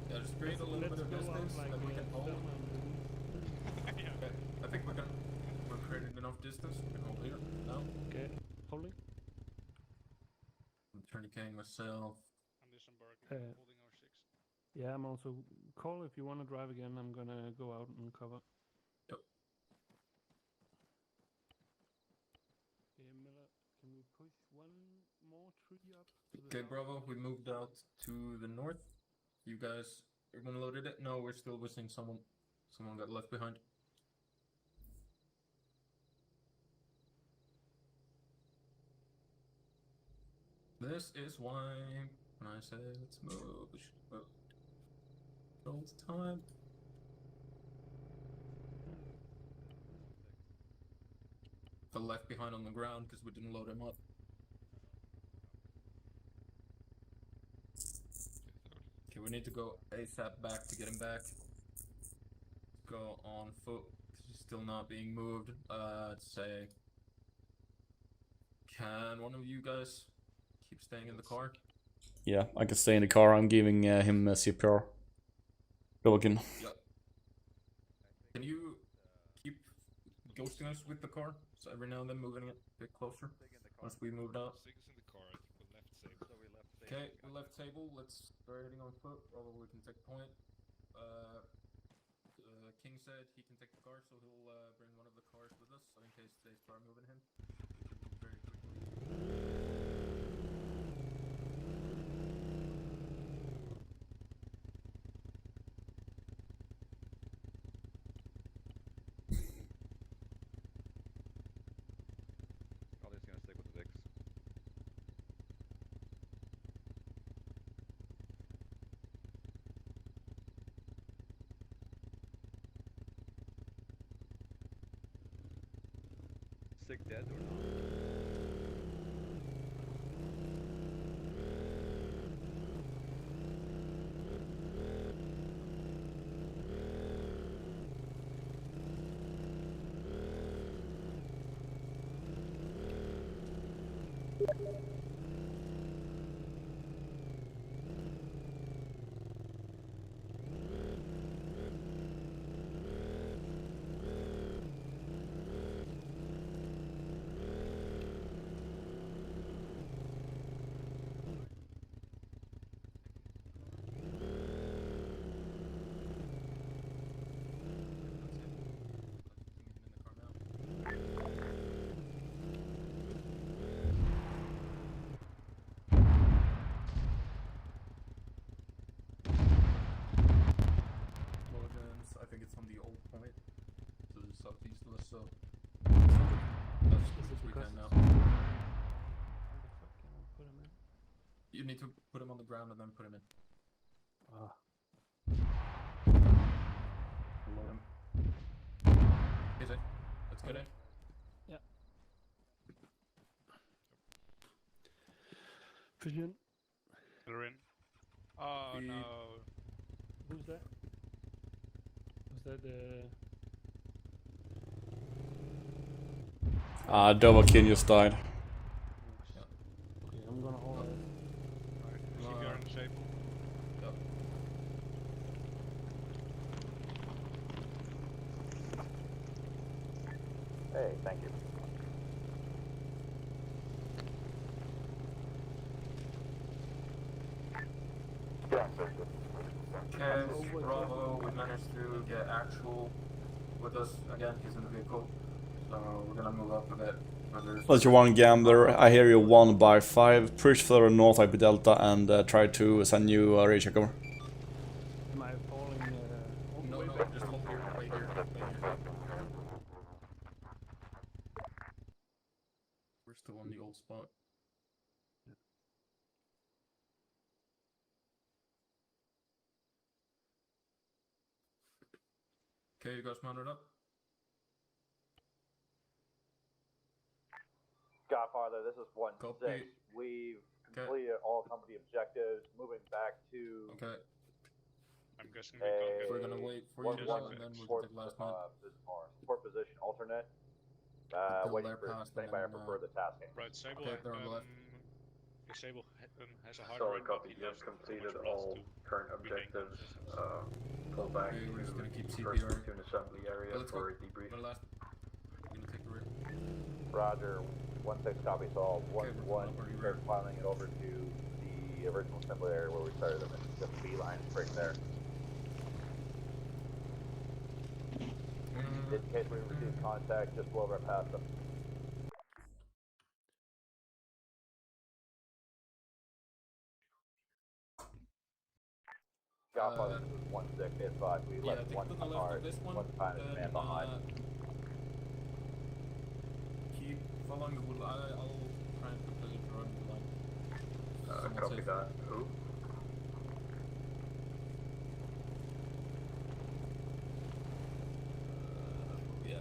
H: Yeah, just create a little bit of distance that we can hold.
J: Yeah.
H: Okay. I think we're creating enough distance. We can hold here. No?
K: Okay. Holding.
H: I'm tourniqueting myself.
J: Holding R6.
K: Yeah, I'm also. Call if you want to drive again. I'm gonna go out and cover.
H: Yep.
K: Okay, Miller, can we push one more tree up? To the
H: Okay,
K: south?
H: Bravo, we moved out to the north. You guys, everyone loaded it? No, we're still missing someone. Someone got left behind. This is why when I say let's move, we should move. All the time. Fell left behind on the ground because we didn't load him up. Okay, we need to go ASAP back to get him back. Go on foot because he's still not being moved. I'd say Can one of you guys keep staying in the car?
E: Yeah, I can stay in the car. I'm giving him CPR. Logan.
H: Yeah. Can you keep ghosting us with the car? So every now and then moving it a bit closer once we moved out. Okay, we left table. Let's start heading on foot. Probably we can take point. King said he can take the car, so he'll bring one of the cars with us. So in case they start moving him, we can move very quickly.
G: Probably just gonna stick with the Vix. Sig dead or not? I think it's from the old point to the southeast of us, so that's as we can now.
K: How the fuck can I put him in?
H: You need to put him on the ground and then put him in. Easy. Let's get in.
K: Yeah. Pigeon.
J: They're in. Oh no.
K: Who's that? Was that
E: Double King just died.
K: Okay, I'm gonna hold it.
J: Keep your in shape.
H: Yep.
C: Hey, thank you.
P: Yeah,
H: Okay, Bravo, we managed to get Actual with us again. He's in the vehicle, so we're gonna move up a bit.
E: That's your one Gambler. I hear you 1 by 5. Push further north IP Delta and try to send you a radio checker.
K: Am I falling?
H: No, just hold here, right here. We're still on the old spot. Okay, you guys mounted up?
C: Godfather, this is 1-6.
H: Copy.
C: We've completed all company objectives. Moving back to
H: Okay.
J: I'm guessing
H: we're gonna wait for you to and then we'll take last man.
C: support position alternate. Waiting for anybody to prefer the tasking.
J: Right, Sable.
H: Okay, they're on the left.
J: Sable has a hard
I: Solid
J: rate,
I: copy.
J: but he
I: You have
J: left
I: completed
J: so much
I: all
J: rest to
I: current
J: remain
I: objectives.
J: consistent.
I: Pull back
H: Okay, we're just gonna keep
I: to first
H: CPR.
I: platoon assembly area
H: Let's
I: for
H: go.
I: a debrief.
H: We're last. We're gonna take the rear.
C: Roger, 1-6 copy, so all
H: Okay,
C: 1-1,
H: we're already
C: start filing it over to the original assembly area where we started them, the B line right there. In case we receive contact, just blow right past them. Godfather, this is 1-6, it's 5, we
H: Yeah,
C: left
H: take
C: one
H: to the left
C: car,
H: of this one.
C: one behind and man behind.
H: Keep following the wood line. I'll try and completely run the line. Someone
I: Copy
H: safe.
I: that. Who?
H: Yeah.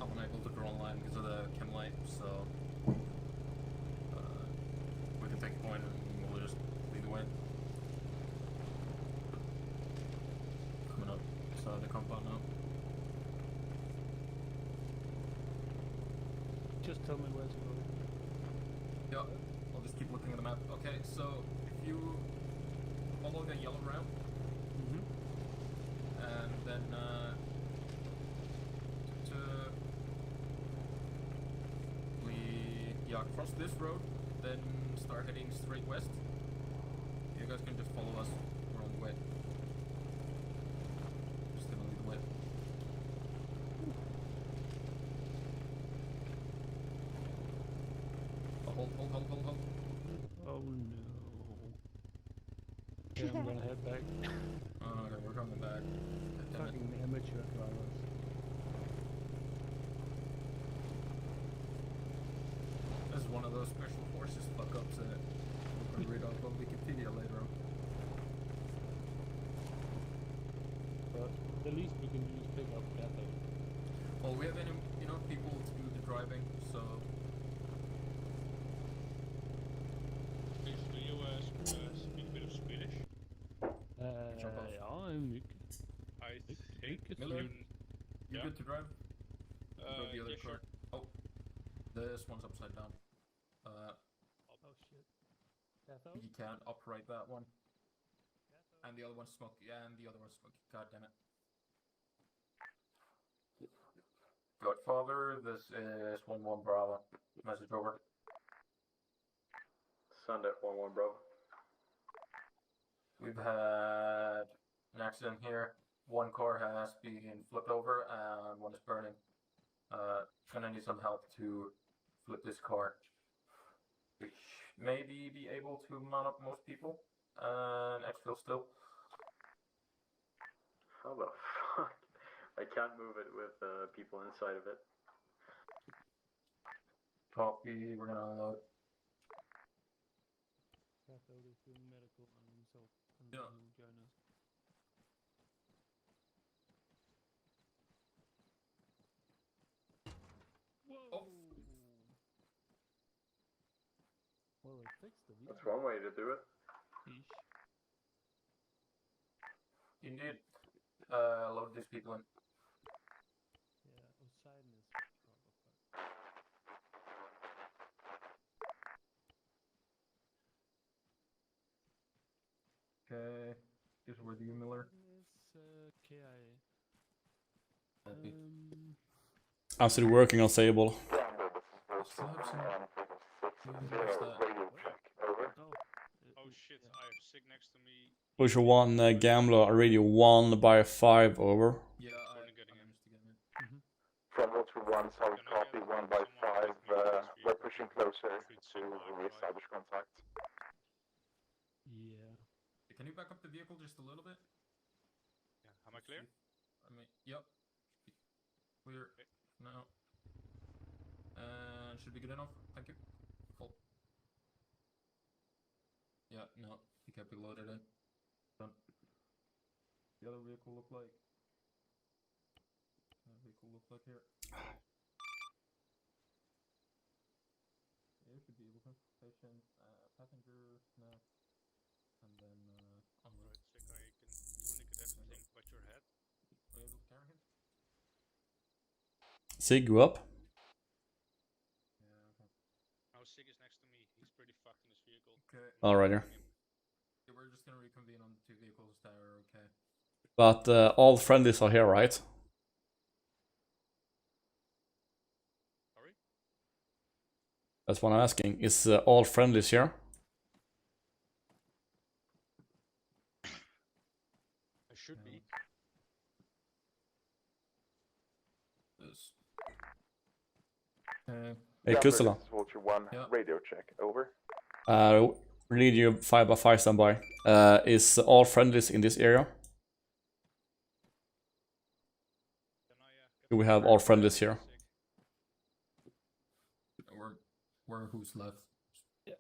H: I'm unable to draw a line because of the chem light, so we can take a point and we'll just lead the way.
K: tell me where to go.
H: Yeah, I'll just keep looking at the map. Okay, so if you follow the yellow route, and then cross this road, then start heading straight west. You guys can just follow us. We're on the way. Just gonna lead the way. Oh, hold.
K: Oh no. Okay, I'm gonna head back.
H: Oh, okay, we're coming back.
K: Fucking amateur drivers.
H: This is one of those special forces fuck-ups that we're gonna read off on Wikipedia later on.
K: But the least we can do is pick up Catho.
H: Well, we have enough people to do the driving, so...
J: Do you speak a bit of Swedish?
K: Ja, mycket.
J: I think
H: Miller, you
J: yeah.
H: good to drive? Go the other
J: yeah,
H: car.
J: sure.
H: Oh, this one's upside down.
K: Oh shit. Catho?
H: You can't upright that one. And the other one's smoky. Yeah, and the other one's smoky. God damn it. Godfather, this is 1-1 Bravo. Message over.
L: Send it 1-1 Bravo.
H: We've had an accident here. One car has been flipped over and one is burning. Gonna need some help to flip this car. Which maybe be able to mount up most people and exfil still.
L: How the fuck? I can't move it with people inside of it.
H: Copy, we're gonna unload.
K: Catho is doing medical on himself and
H: Yeah.
K: will join us. Whoa!
H: Oh.
K: Well, they fixed the vehicle.
L: That's one way to do it.
K: Ish.
H: Indeed. Load these people in.
K: Yeah, Poseidon is
H: Okay. Guess we're with you, Miller.
K: It's KIA.
H: Copy.
E: I'm still working on Sable.
H: Still have some...
J: Oh shit, I have Sig next to me.
E: Pusher 1, Gambler, radio 1 by 5, over.
H: Yeah, I
J: getting in.
H: managed to get in.
I: From 121, solid copy, 1 by 5. We're pushing closer to re-establish contact.
K: Yeah.
H: Can you back up the vehicle just a little bit?
J: Yeah, am I clear?
H: I mean, yep. Clear now. And should be good enough. Thank you. Full. Yeah, no, he can't be loaded in. Done. The other vehicle look like? Here. Yeah, should be able to. Patient, passenger, snap, and then on the
J: Right, Sig, I can tunicate everything but your head.
H: Are you able to carry him?
E: Sig, go up.
H: Yeah, okay.
J: Now Sig is next to me. He's pretty fucked in his vehicle.
H: Okay.
E: Alright, here.
H: Yeah, we're just gonna reconvene on the two vehicles that are okay.
E: But all friendlies are here, right?
J: Sorry?
E: That's what I'm asking. Is all friendlies here?
J: I should be.
H: This.
E: Hey, Kusala.
I: This is Vulture 1,
H: Yeah.
I: radio check, over.
E: Radio 5 by 5 standby. Is all friendlies in this area? Do we have all friendlies here?
H: We're who's left?
K: Yeah.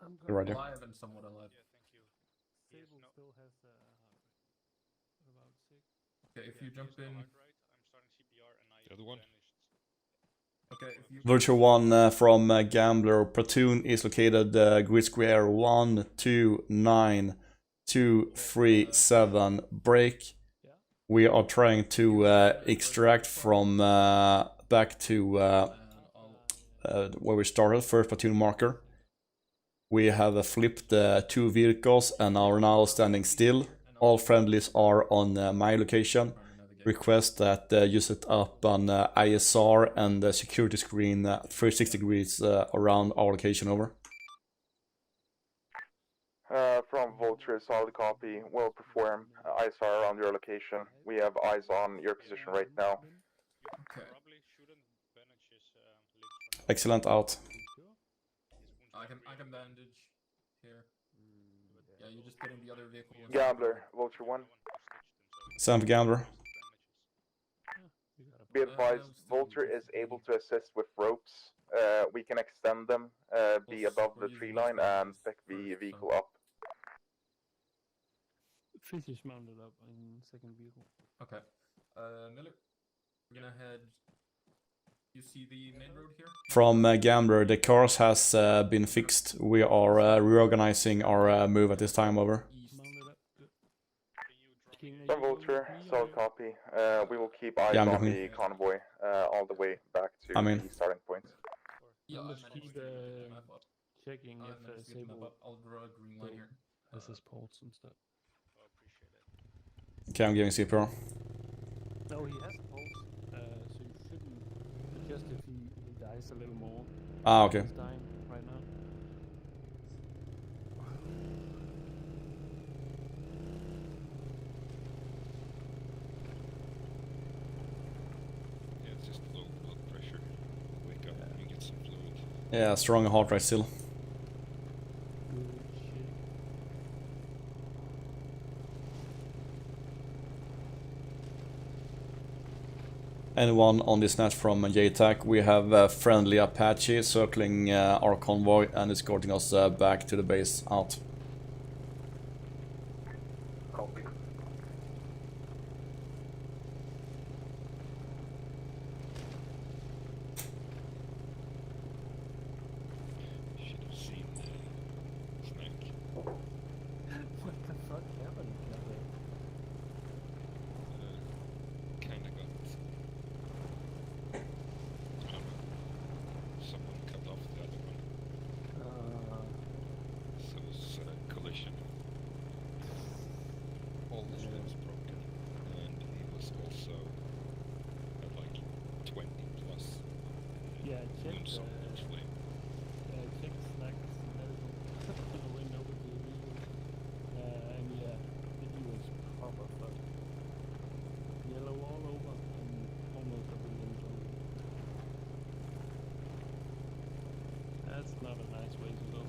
K: I'm
E: You're right here.
H: Alive and somewhat alive.
J: Yeah, thank you.
K: Sable still has about 6.
H: Okay, if you jump in.
J: I'm starting CPR and I
G: The other one?
H: Okay, if you.
E: Virtual 1 from Gambler. Platoon is located grid square 1, 2, 9, 2, 3, 7. Break. We are trying to extract from back to where we started, first platoon marker. We have flipped 2 vehicles and are now standing still. All friendlies are on my location. Request that you set up an ISR and a security screen 360 degrees around our location, over.
I: From Vulture, solid copy. We'll perform ISR around your location. We have eyes on your position right now.
J: Okay.
E: Excellent, out.
H: I can bandage here. Yeah, you're just getting the other vehicle.
I: Gambler, Vulture 1.
E: Sam Gambler.
I: Be advised, Vulture is able to assist with ropes. We can extend them, be above the tree line, and pick the vehicle up.
K: Fish is mounted up in second vehicle.
H: Okay. Miller, we're gonna head. You see the main road here?
E: From Gambler, the cars has been fixed. We are reorganizing our move at this time, over.
I: From Vulture, solid copy. We will keep eyes
E: Gambler,
I: on the convoy all the way back to the starting point.
H: Yeah, I
K: Let's
H: managed
K: keep
H: to get the map up.
K: checking if Sable
H: I'll draw a green line here.
K: has his ports and stuff.
E: Okay, I'm giving CPR.
K: No, he has pulse, so you shouldn't. Just if he dies a little more.
E: Ah, okay.
K: He's dying right now.
J: Yeah, it's just low blood pressure. Wake up and get some fluid.
E: Yeah, strong heart rate still. Anyone on this net from JTAC? We have a friendly Apache circling our convoy and escorting us back to the base. Out.
P: Copy.
J: Should have seen Snake.
K: What the fuck happened?
J: Kinda got. I don't know. Someone cut off the other one. So it was a collision. All his limbs broken. And he was also at like 20 plus
K: Yeah, check.
J: wounds on each leg.
K: Yeah, check Snack's medical on the window with the vehicle. And yeah, he was proper fucked. Yellow all over and almost every limbs on him. That's not a nice way to go.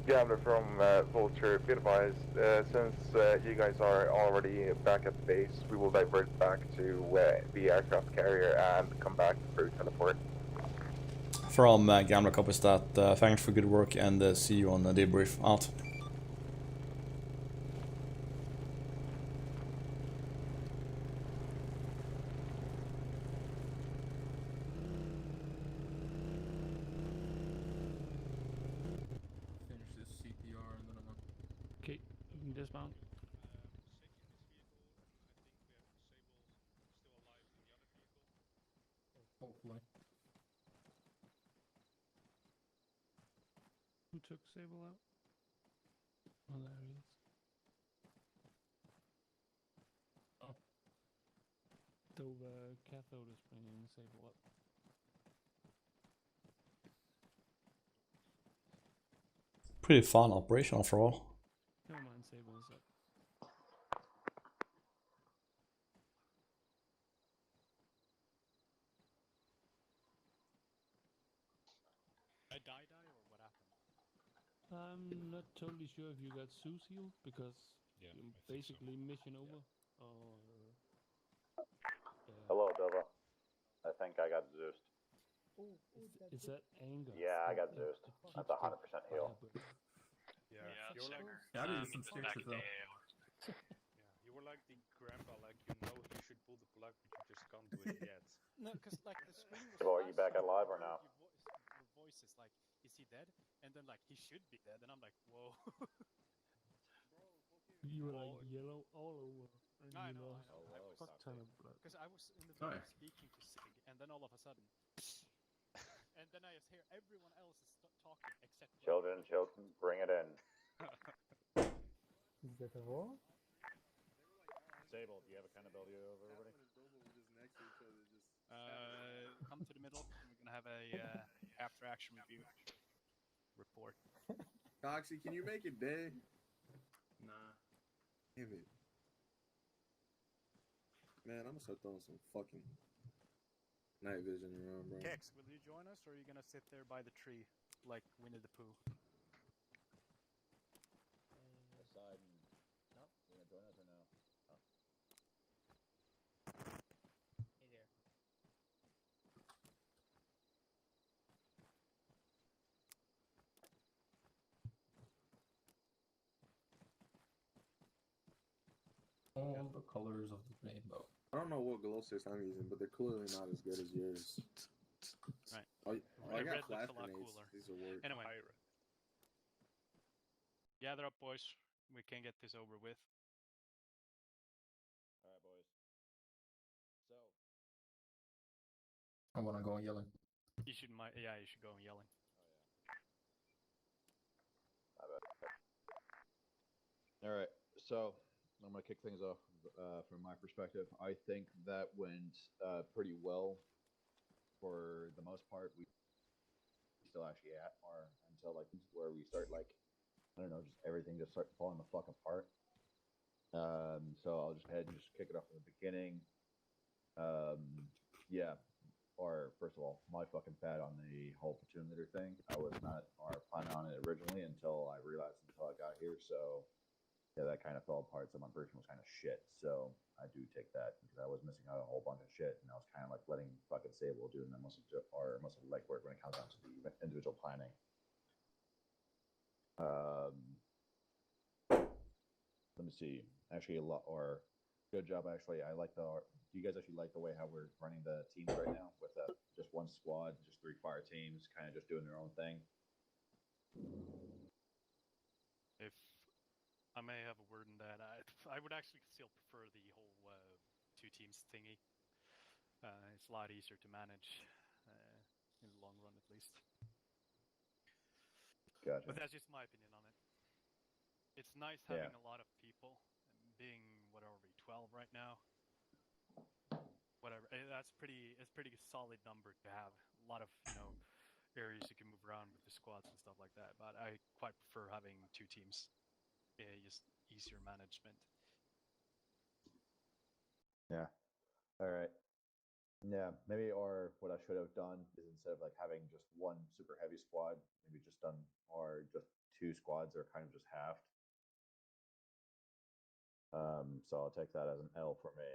I: Gambler from Vulture, be advised, since you guys are already back at the base, we will divert back to the aircraft carrier and come back through teleport.
E: From Gambler copies that. Thanks for good work and see you on the debrief. Out.
G: Finish this CPR and then I'm gonna...
K: Okay, you can dismount.
G: Hopefully.
K: Who took Sable out? Oh, there he is.
G: Oh.
K: Dova Cathode is bringing Sable up.
E: Pretty fun operation overall.
K: Never mind, Sable is up.
D: I die or what happened?
K: I'm not totally sure if you got Sue sealed because
D: Yeah,
K: you
D: I think
K: basically mission over. Or
M: Hello, Dova. I think I got Zeus.
K: is that anger?
M: Yeah, I got Zeus. That's 100% heal.
J: Yeah,
G: Yeah,
J: you're like,
G: I did some stitches though.
J: yeah, you were like the grandpa, like you know he should pull the plug, but you just can't do it yet.
D: No, because like the screen was.
M: So are you back alive or no?
D: Your voice is like, is he dead? And then like he should be dead, and I'm like, whoa.
K: You were like yellow all over. And
D: I
K: you
D: know.
K: lost
D: I was
K: fuck ton of blood.
D: because I was in the
G: Sorry.
D: middle of speaking to Sig, and then all of a sudden, and then I just hear everyone else is talking except me.
M: Children, bring it in.
N: Is that a war?
M: Sable, do you have accountability over everybody?
D: Come to the middle. We're gonna have a after action review report.
B: Coxie, can you make it day?
G: Nah.
B: Damn it. Man, I'm gonna start throwing some fucking night vision around, bro.
D: Kex, will you join us, or are you gonna sit there by the tree like Winnie the Pooh?
M: Aside. No, you gonna join us or no? Oh.
Q: Hey there.
G: All the colors of the rainbow.
B: I don't know what glow sticks I'm using, but they're clearly not as good as yours.
D: Right.
B: I
D: Red
B: got
D: looks
B: flash
D: a lot
B: grenades.
D: cooler.
B: These will work.
D: Anyway, gather up, boys. We can get this over with.
M: Alright, boys. So.
G: I wanna go yelling.
D: You should, yeah, you should go yelling.
M: Alright, so I'm gonna kick things off from my perspective. I think that went pretty well for the most part. We still actually at our until like where we start like I don't know, just everything just starts falling the fuck apart. So I'll just head and just kick it off from the beginning. Yeah. Or first of all, my fucking bad on the whole platoon leader thing. I was not planning on it originally until I realized until I got here. So yeah, that kind of fell apart. So my version was kind of shit. So I do take that because I was missing out a whole bunch of shit, and I was kind of like letting fucking Sable do most of the legwork when it comes down to the individual planning. Let me see. Actually, good job. Actually, I like do you guys actually like the way how we're running the teams right now with just one squad, just 3 fire teams, kind of just doing their own thing?
D: If I may have a word in that, I would actually still prefer the whole 2 teams thingy. It's a lot easier to manage in the long run, at least.
M: Gotcha.
D: But that's just my opinion on it. It's nice having a lot of people, being what are we, 12 right now. Whatever. It's pretty solid number to have. A lot of areas you can move around with the squads and stuff like that. But I quite prefer having 2 teams. Just easier management.
M: Yeah. All right. Yeah. Maybe what I should have done is instead of like having just one super heavy squad, maybe just done just
C: 2 squads are kind of just halved. So I'll take that as an L for me.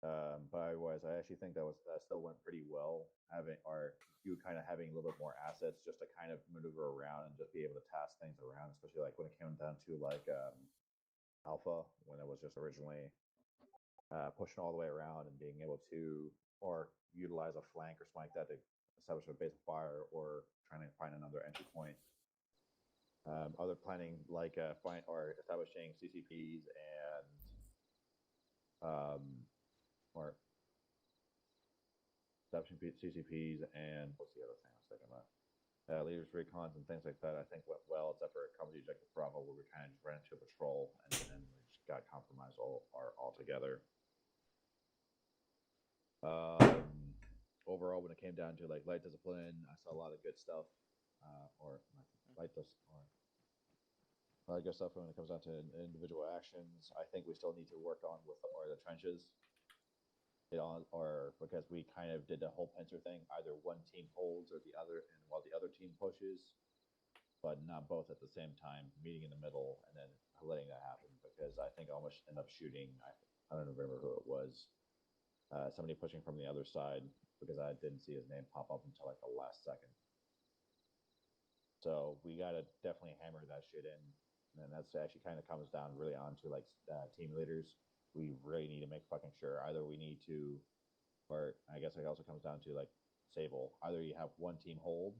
C: But otherwise, I actually think that still went pretty well. You kind of having a little bit more assets just to kind of maneuver around and just be able to task things around, especially like when it came down to like Alpha, when it was just originally pushing all the way around and being able to or utilize a flank or something like that to establish a base of fire or trying to find another entry point. Other planning like establishing CCPs and or establishing CCPs and what's the other thing I was thinking about? Leaders recons and things like that I think went well, except for Company Objective Bravo where we kind of just ran into a patrol and then we just got compromised altogether. Overall, when it came down to like light discipline, I saw a lot of good stuff, or light discipline. A lot of good stuff when it comes down to individual actions. I think we still need to work on with the trenches. Or because we kind of did the whole pincer thing, either one team holds or the other, and while the other team pushes, but not both at the same time, meeting in the middle and then letting that happen. Because I think I almost ended up shooting. I don't remember who it was. Somebody pushing from the other side because I didn't see his name pop up until like the last second. So we gotta definitely hammer that shit in. And that's actually kind of comes down really onto like team leaders. We really need to make fucking sure either we need to, or I guess it also comes down to like Sable. Either you have one team hold,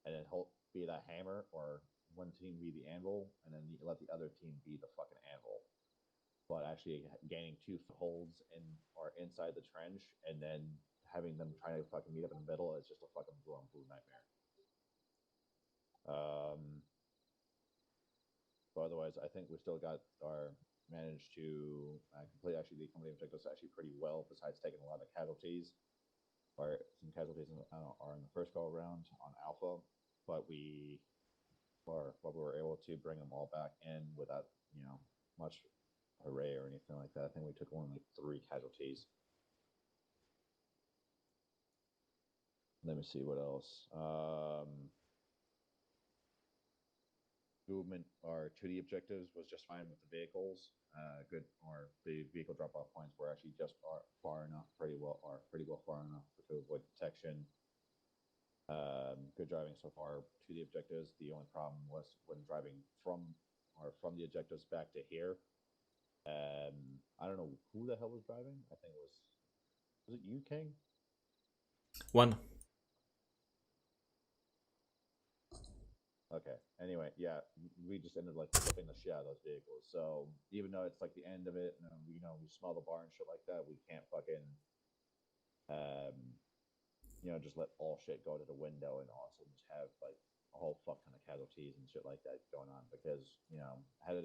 C: and then be that hammer, or one team be the anvil, and then you let the other team be the fucking anvil. But actually gaining 2 holds or inside the trench, and then having them try to fucking meet up in the middle is just a fucking blue nightmare. But otherwise, I think we still managed to complete actually the company objectives actually pretty well. Besides taking a lot of casualties, or some casualties are in the first go around on Alpha, but we were able to bring them all back in without much array or anything like that. I think we took only like 3 casualties. Let me see what else. Movement to the objectives was just fine with the vehicles. The vehicle drop-off points were actually just far enough, pretty well far enough to avoid detection. Good driving so far to the objectives. The only problem was when driving from the objectives back to here. I don't know who the hell was driving. I think was it you, King?
E: One.
C: Okay. Anyway, yeah, we just ended like flipping the shit out of those vehicles. So even though it's like the end of it, and we smell the bar and shit like that, we can't fucking, just let all shit go to the window and also just have like a whole fuck ton of casualties and shit like that going on. Because had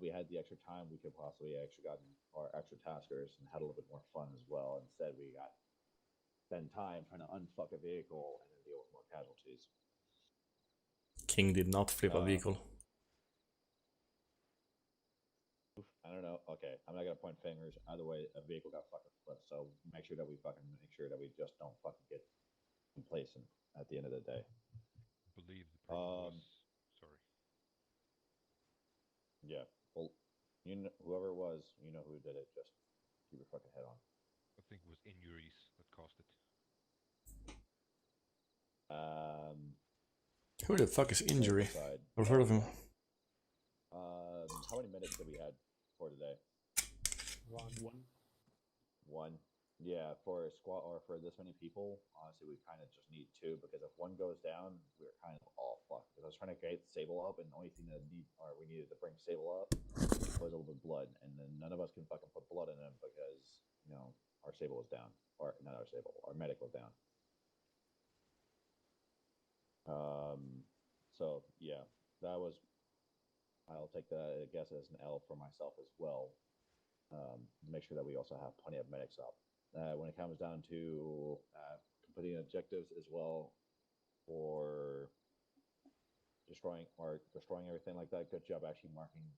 C: we had the extra time, we could possibly actually gotten our extra taskers and had a little bit more fun as well. Instead, we spend time trying to unfuck a vehicle and then deal with more casualties.
E: King did not flip a vehicle.
C: I don't know. Okay, I'm not gonna point fingers. Either way, a vehicle got fucking flipped. So make sure that we just don't fucking get complacent at the end of the day.
J: Believe the person was sorry.
C: Yeah. Well, whoever it was, who did it. Just keep your fucking head on.
J: I think it was injuries that caused it.
E: Who the fuck is Injury? I've heard of him.
C: How many minutes did we had for today? One. Yeah, for a squad or for this many people, honestly, we kind of just need 2 because if one goes down, we're kind of all fucked. Because I was trying to get Sable up, and the only thing we needed to bring Sable up was a little bit of blood, and then none of us can fucking put blood in him because our Sable was down, or not our Sable, our medic was down. So yeah, that was. I'll take that, I guess, as an L for myself as well. Make sure that we also have plenty of medics up. When it comes down to completing objectives as well, for destroying everything like that. Good job actually marking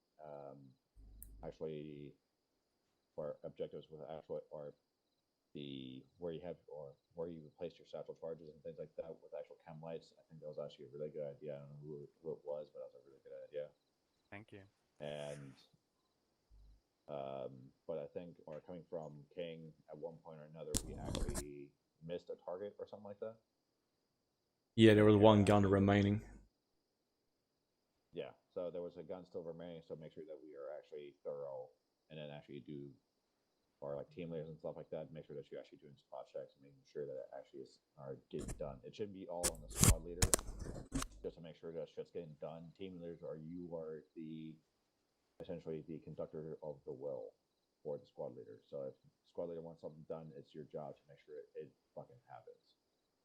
C: for objectives with where you replace your satchel charges and things like that with actual chem lights. I King, at one point or another, we actually missed a target or something like that.
E: Yeah, there was one gun remaining.
C: Yeah, so there was a gun still remaining, so make sure that we are actually thorough, and then actually do, or like team leaders and stuff like that, make sure that you're actually doing spot checks and making sure that it actually are getting done. It should be all on the squad leader, just to make sure that shit's getting done. Team leaders are essentially the conductor of the will for the squad leader. So if the squad leader wants something done, it's your job to make sure it fucking happens.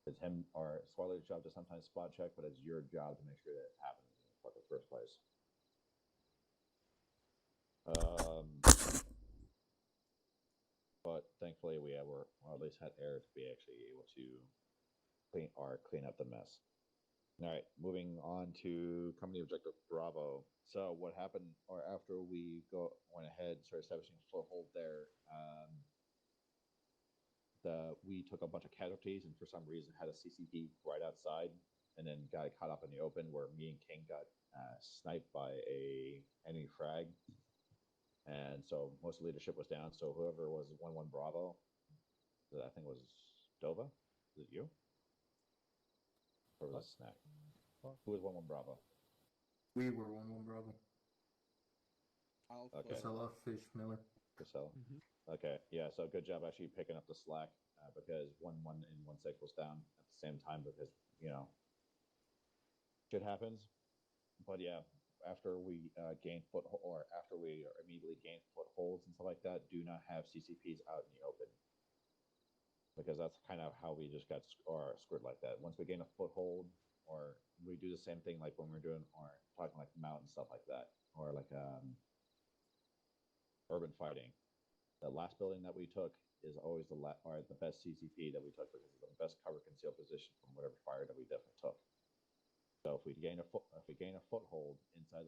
C: It's him or squad leader's job to sometimes spot check, but it's your job to make sure that it happens in the fucking first place. But thankfully we were, or at least had air to be actually able to clean up the mess. All right, moving on to company objective Bravo. So what happened, or after we went ahead and started establishing a foothold there, we took a bunch of casualties and for some reason had a CCP right outside, and then got caught up in the open where me and King got sniped by a enemy frag, and so most of the leadership was down. So whoever was 1-1 Bravo, I think it was Dova. Is it you? Or was it Snack? Who was 1-1 Bravo?
B: We were 1-1 Bravo.
C: Okay.
B: Casella, Fish, Miller.
C: Casella. Okay, yeah, so good job actually picking up the slack, because 1-1 and 1-6 was down at the same time because, shit happens. But yeah, after we gained foothold, or after we immediately gained footholds and stuff like that, do not have CCPs out in the open. Because that's kind of how we just got screwed like that. Once we gain a foothold, or we do the same thing like when we're doing, or talking like mountain stuff like that, or like urban fighting. The last building that we took is always the best CCP that we took, because it's the best cover concealed position from whatever fire that we definitely took. So if we gain a foothold inside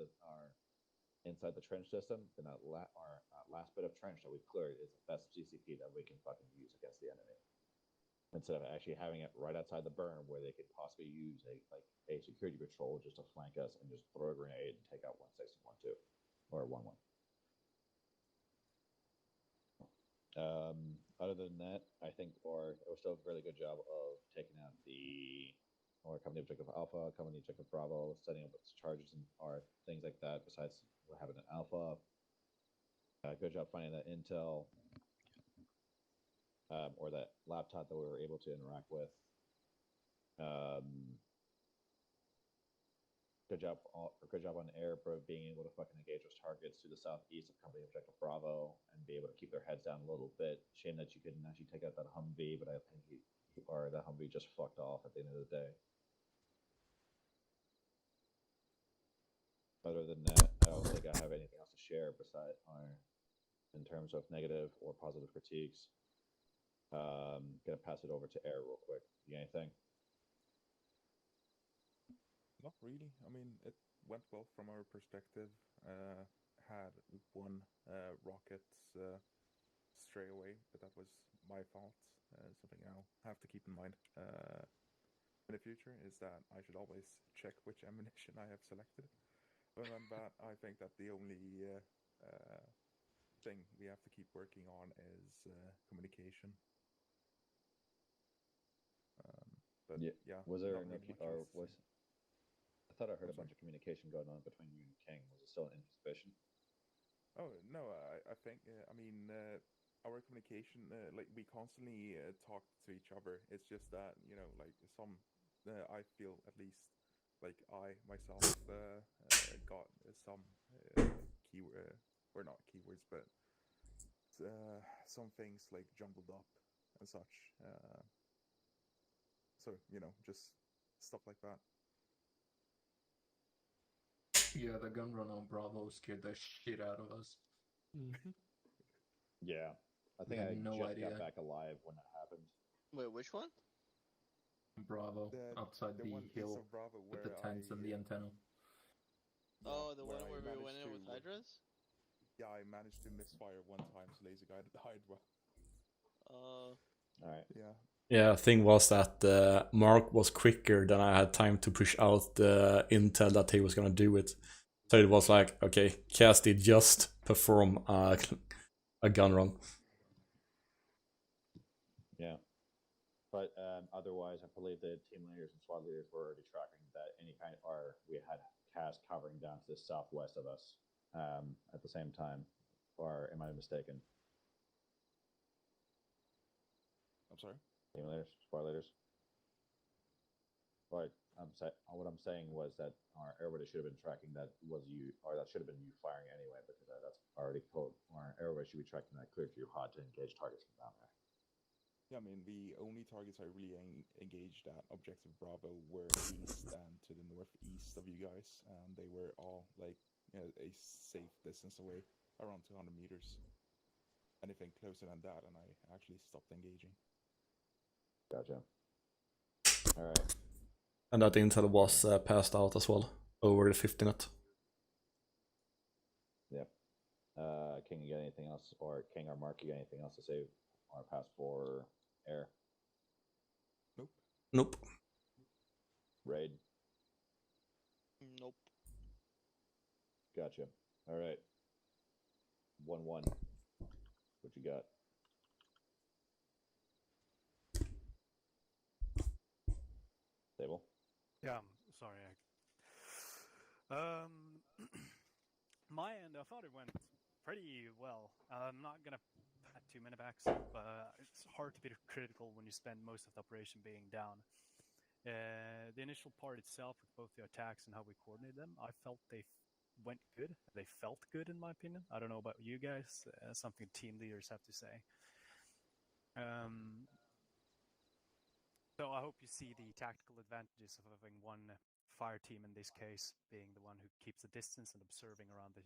C: the trench system, then our last bit of trench that we cleared is the best CCP that we can fucking use against the enemy. Instead of actually having it right outside the burn where they could possibly use a security patrol just to flank us and just throw a grenade and take out 1-6 and 1-2 or 1-1. Other than that, I think it was still a really good job of taking out company objective Alpha, company objective Bravo, setting up its charges and things like that. Besides having an Alpha, good job finding that intel. Or that laptop that we were able to interact with. Good job on air for being able to fucking engage those targets to the southeast of company objective Bravo and be able to keep their heads down a little bit. Shame that you couldn't actually take out that Humvee, but I think that Humvee just fucked off at the end of the day. Other than that, I don't think I have anything else to share in terms of negative or positive critiques. Gonna pass it over to Air real quick. You got anything?
Q: Not really. I mean, it went well from our perspective. Had one rocket stray away, but that was my fault. Something I'll have to keep in mind in the future is that I should always check which ammunition I have selected. Other than that, I think that the only thing we have to keep working on is communication. But yeah,
C: was there I thought I heard a bunch of communication going on between you and King. Was it still insufficient?
Q: Oh no, I think our communication, like we constantly talk to each other. It's just that like I feel at least like I myself got some or not keywords, but some things like jumbled up and such. So just stuff like that.
B: Yeah, the gun run on Bravo scared the shit out of us.
C: Yeah, I think I just got back alive when that happened.
F: Wait, which one?
B: Bravo, outside the hill with the tents and the antenna.
F: Oh, the one where we went in with Hydras?
Q: Yeah, I managed to misfire one time, so laser guy died well.
C: Alright.
Q: Yeah.
E: Yeah, the thing was that Mark was quicker than I had time to push out the intel that he was gonna do it. So it was like, okay, Cass did just perform a gun run.
M: But otherwise, I believe the team leaders and squad leaders were already tracking that any kind, or we had cast covering down to the southwest of us at the same time. Or am I mistaken?
Q: I'm sorry?
M: Team leaders, squad leaders. But what I'm saying was that everybody should have been tracking that was you, or that should have been you firing anyway, because that's already code. Or everybody should be tracking that clear to your HUD to engage targets from down there.
Q: Yeah, I mean, the only targets I really engaged at Objective Bravo were east and to the northeast of you guys, and they were all like a safe distance away, around 200 meters. Anything closer than that, and I actually stopped engaging.
M: Gotcha. All right.
E: And that intel was passed out as well over the 50 net.
M: Yep. King, you got anything else, or King or Mark, you got anything else to say or pass for air?
Q: Nope.
E: Nope.
M: Raid?
F: Nope.
M: Gotcha. All right. 1-1. What you got? Stable?
D: Yeah, sorry. My end, I thought it went pretty well. I'm not gonna pat too many backs, but it's hard to be critical when you spend most of the operation being down. The initial part itself, with both the attacks and how we coordinated them, I felt they went good. They felt good, in my opinion. I don't know about you guys. Something team leaders have to say. So I hope you see the tactical advantages of having one fire team in this case, being the one who keeps the distance and observing around the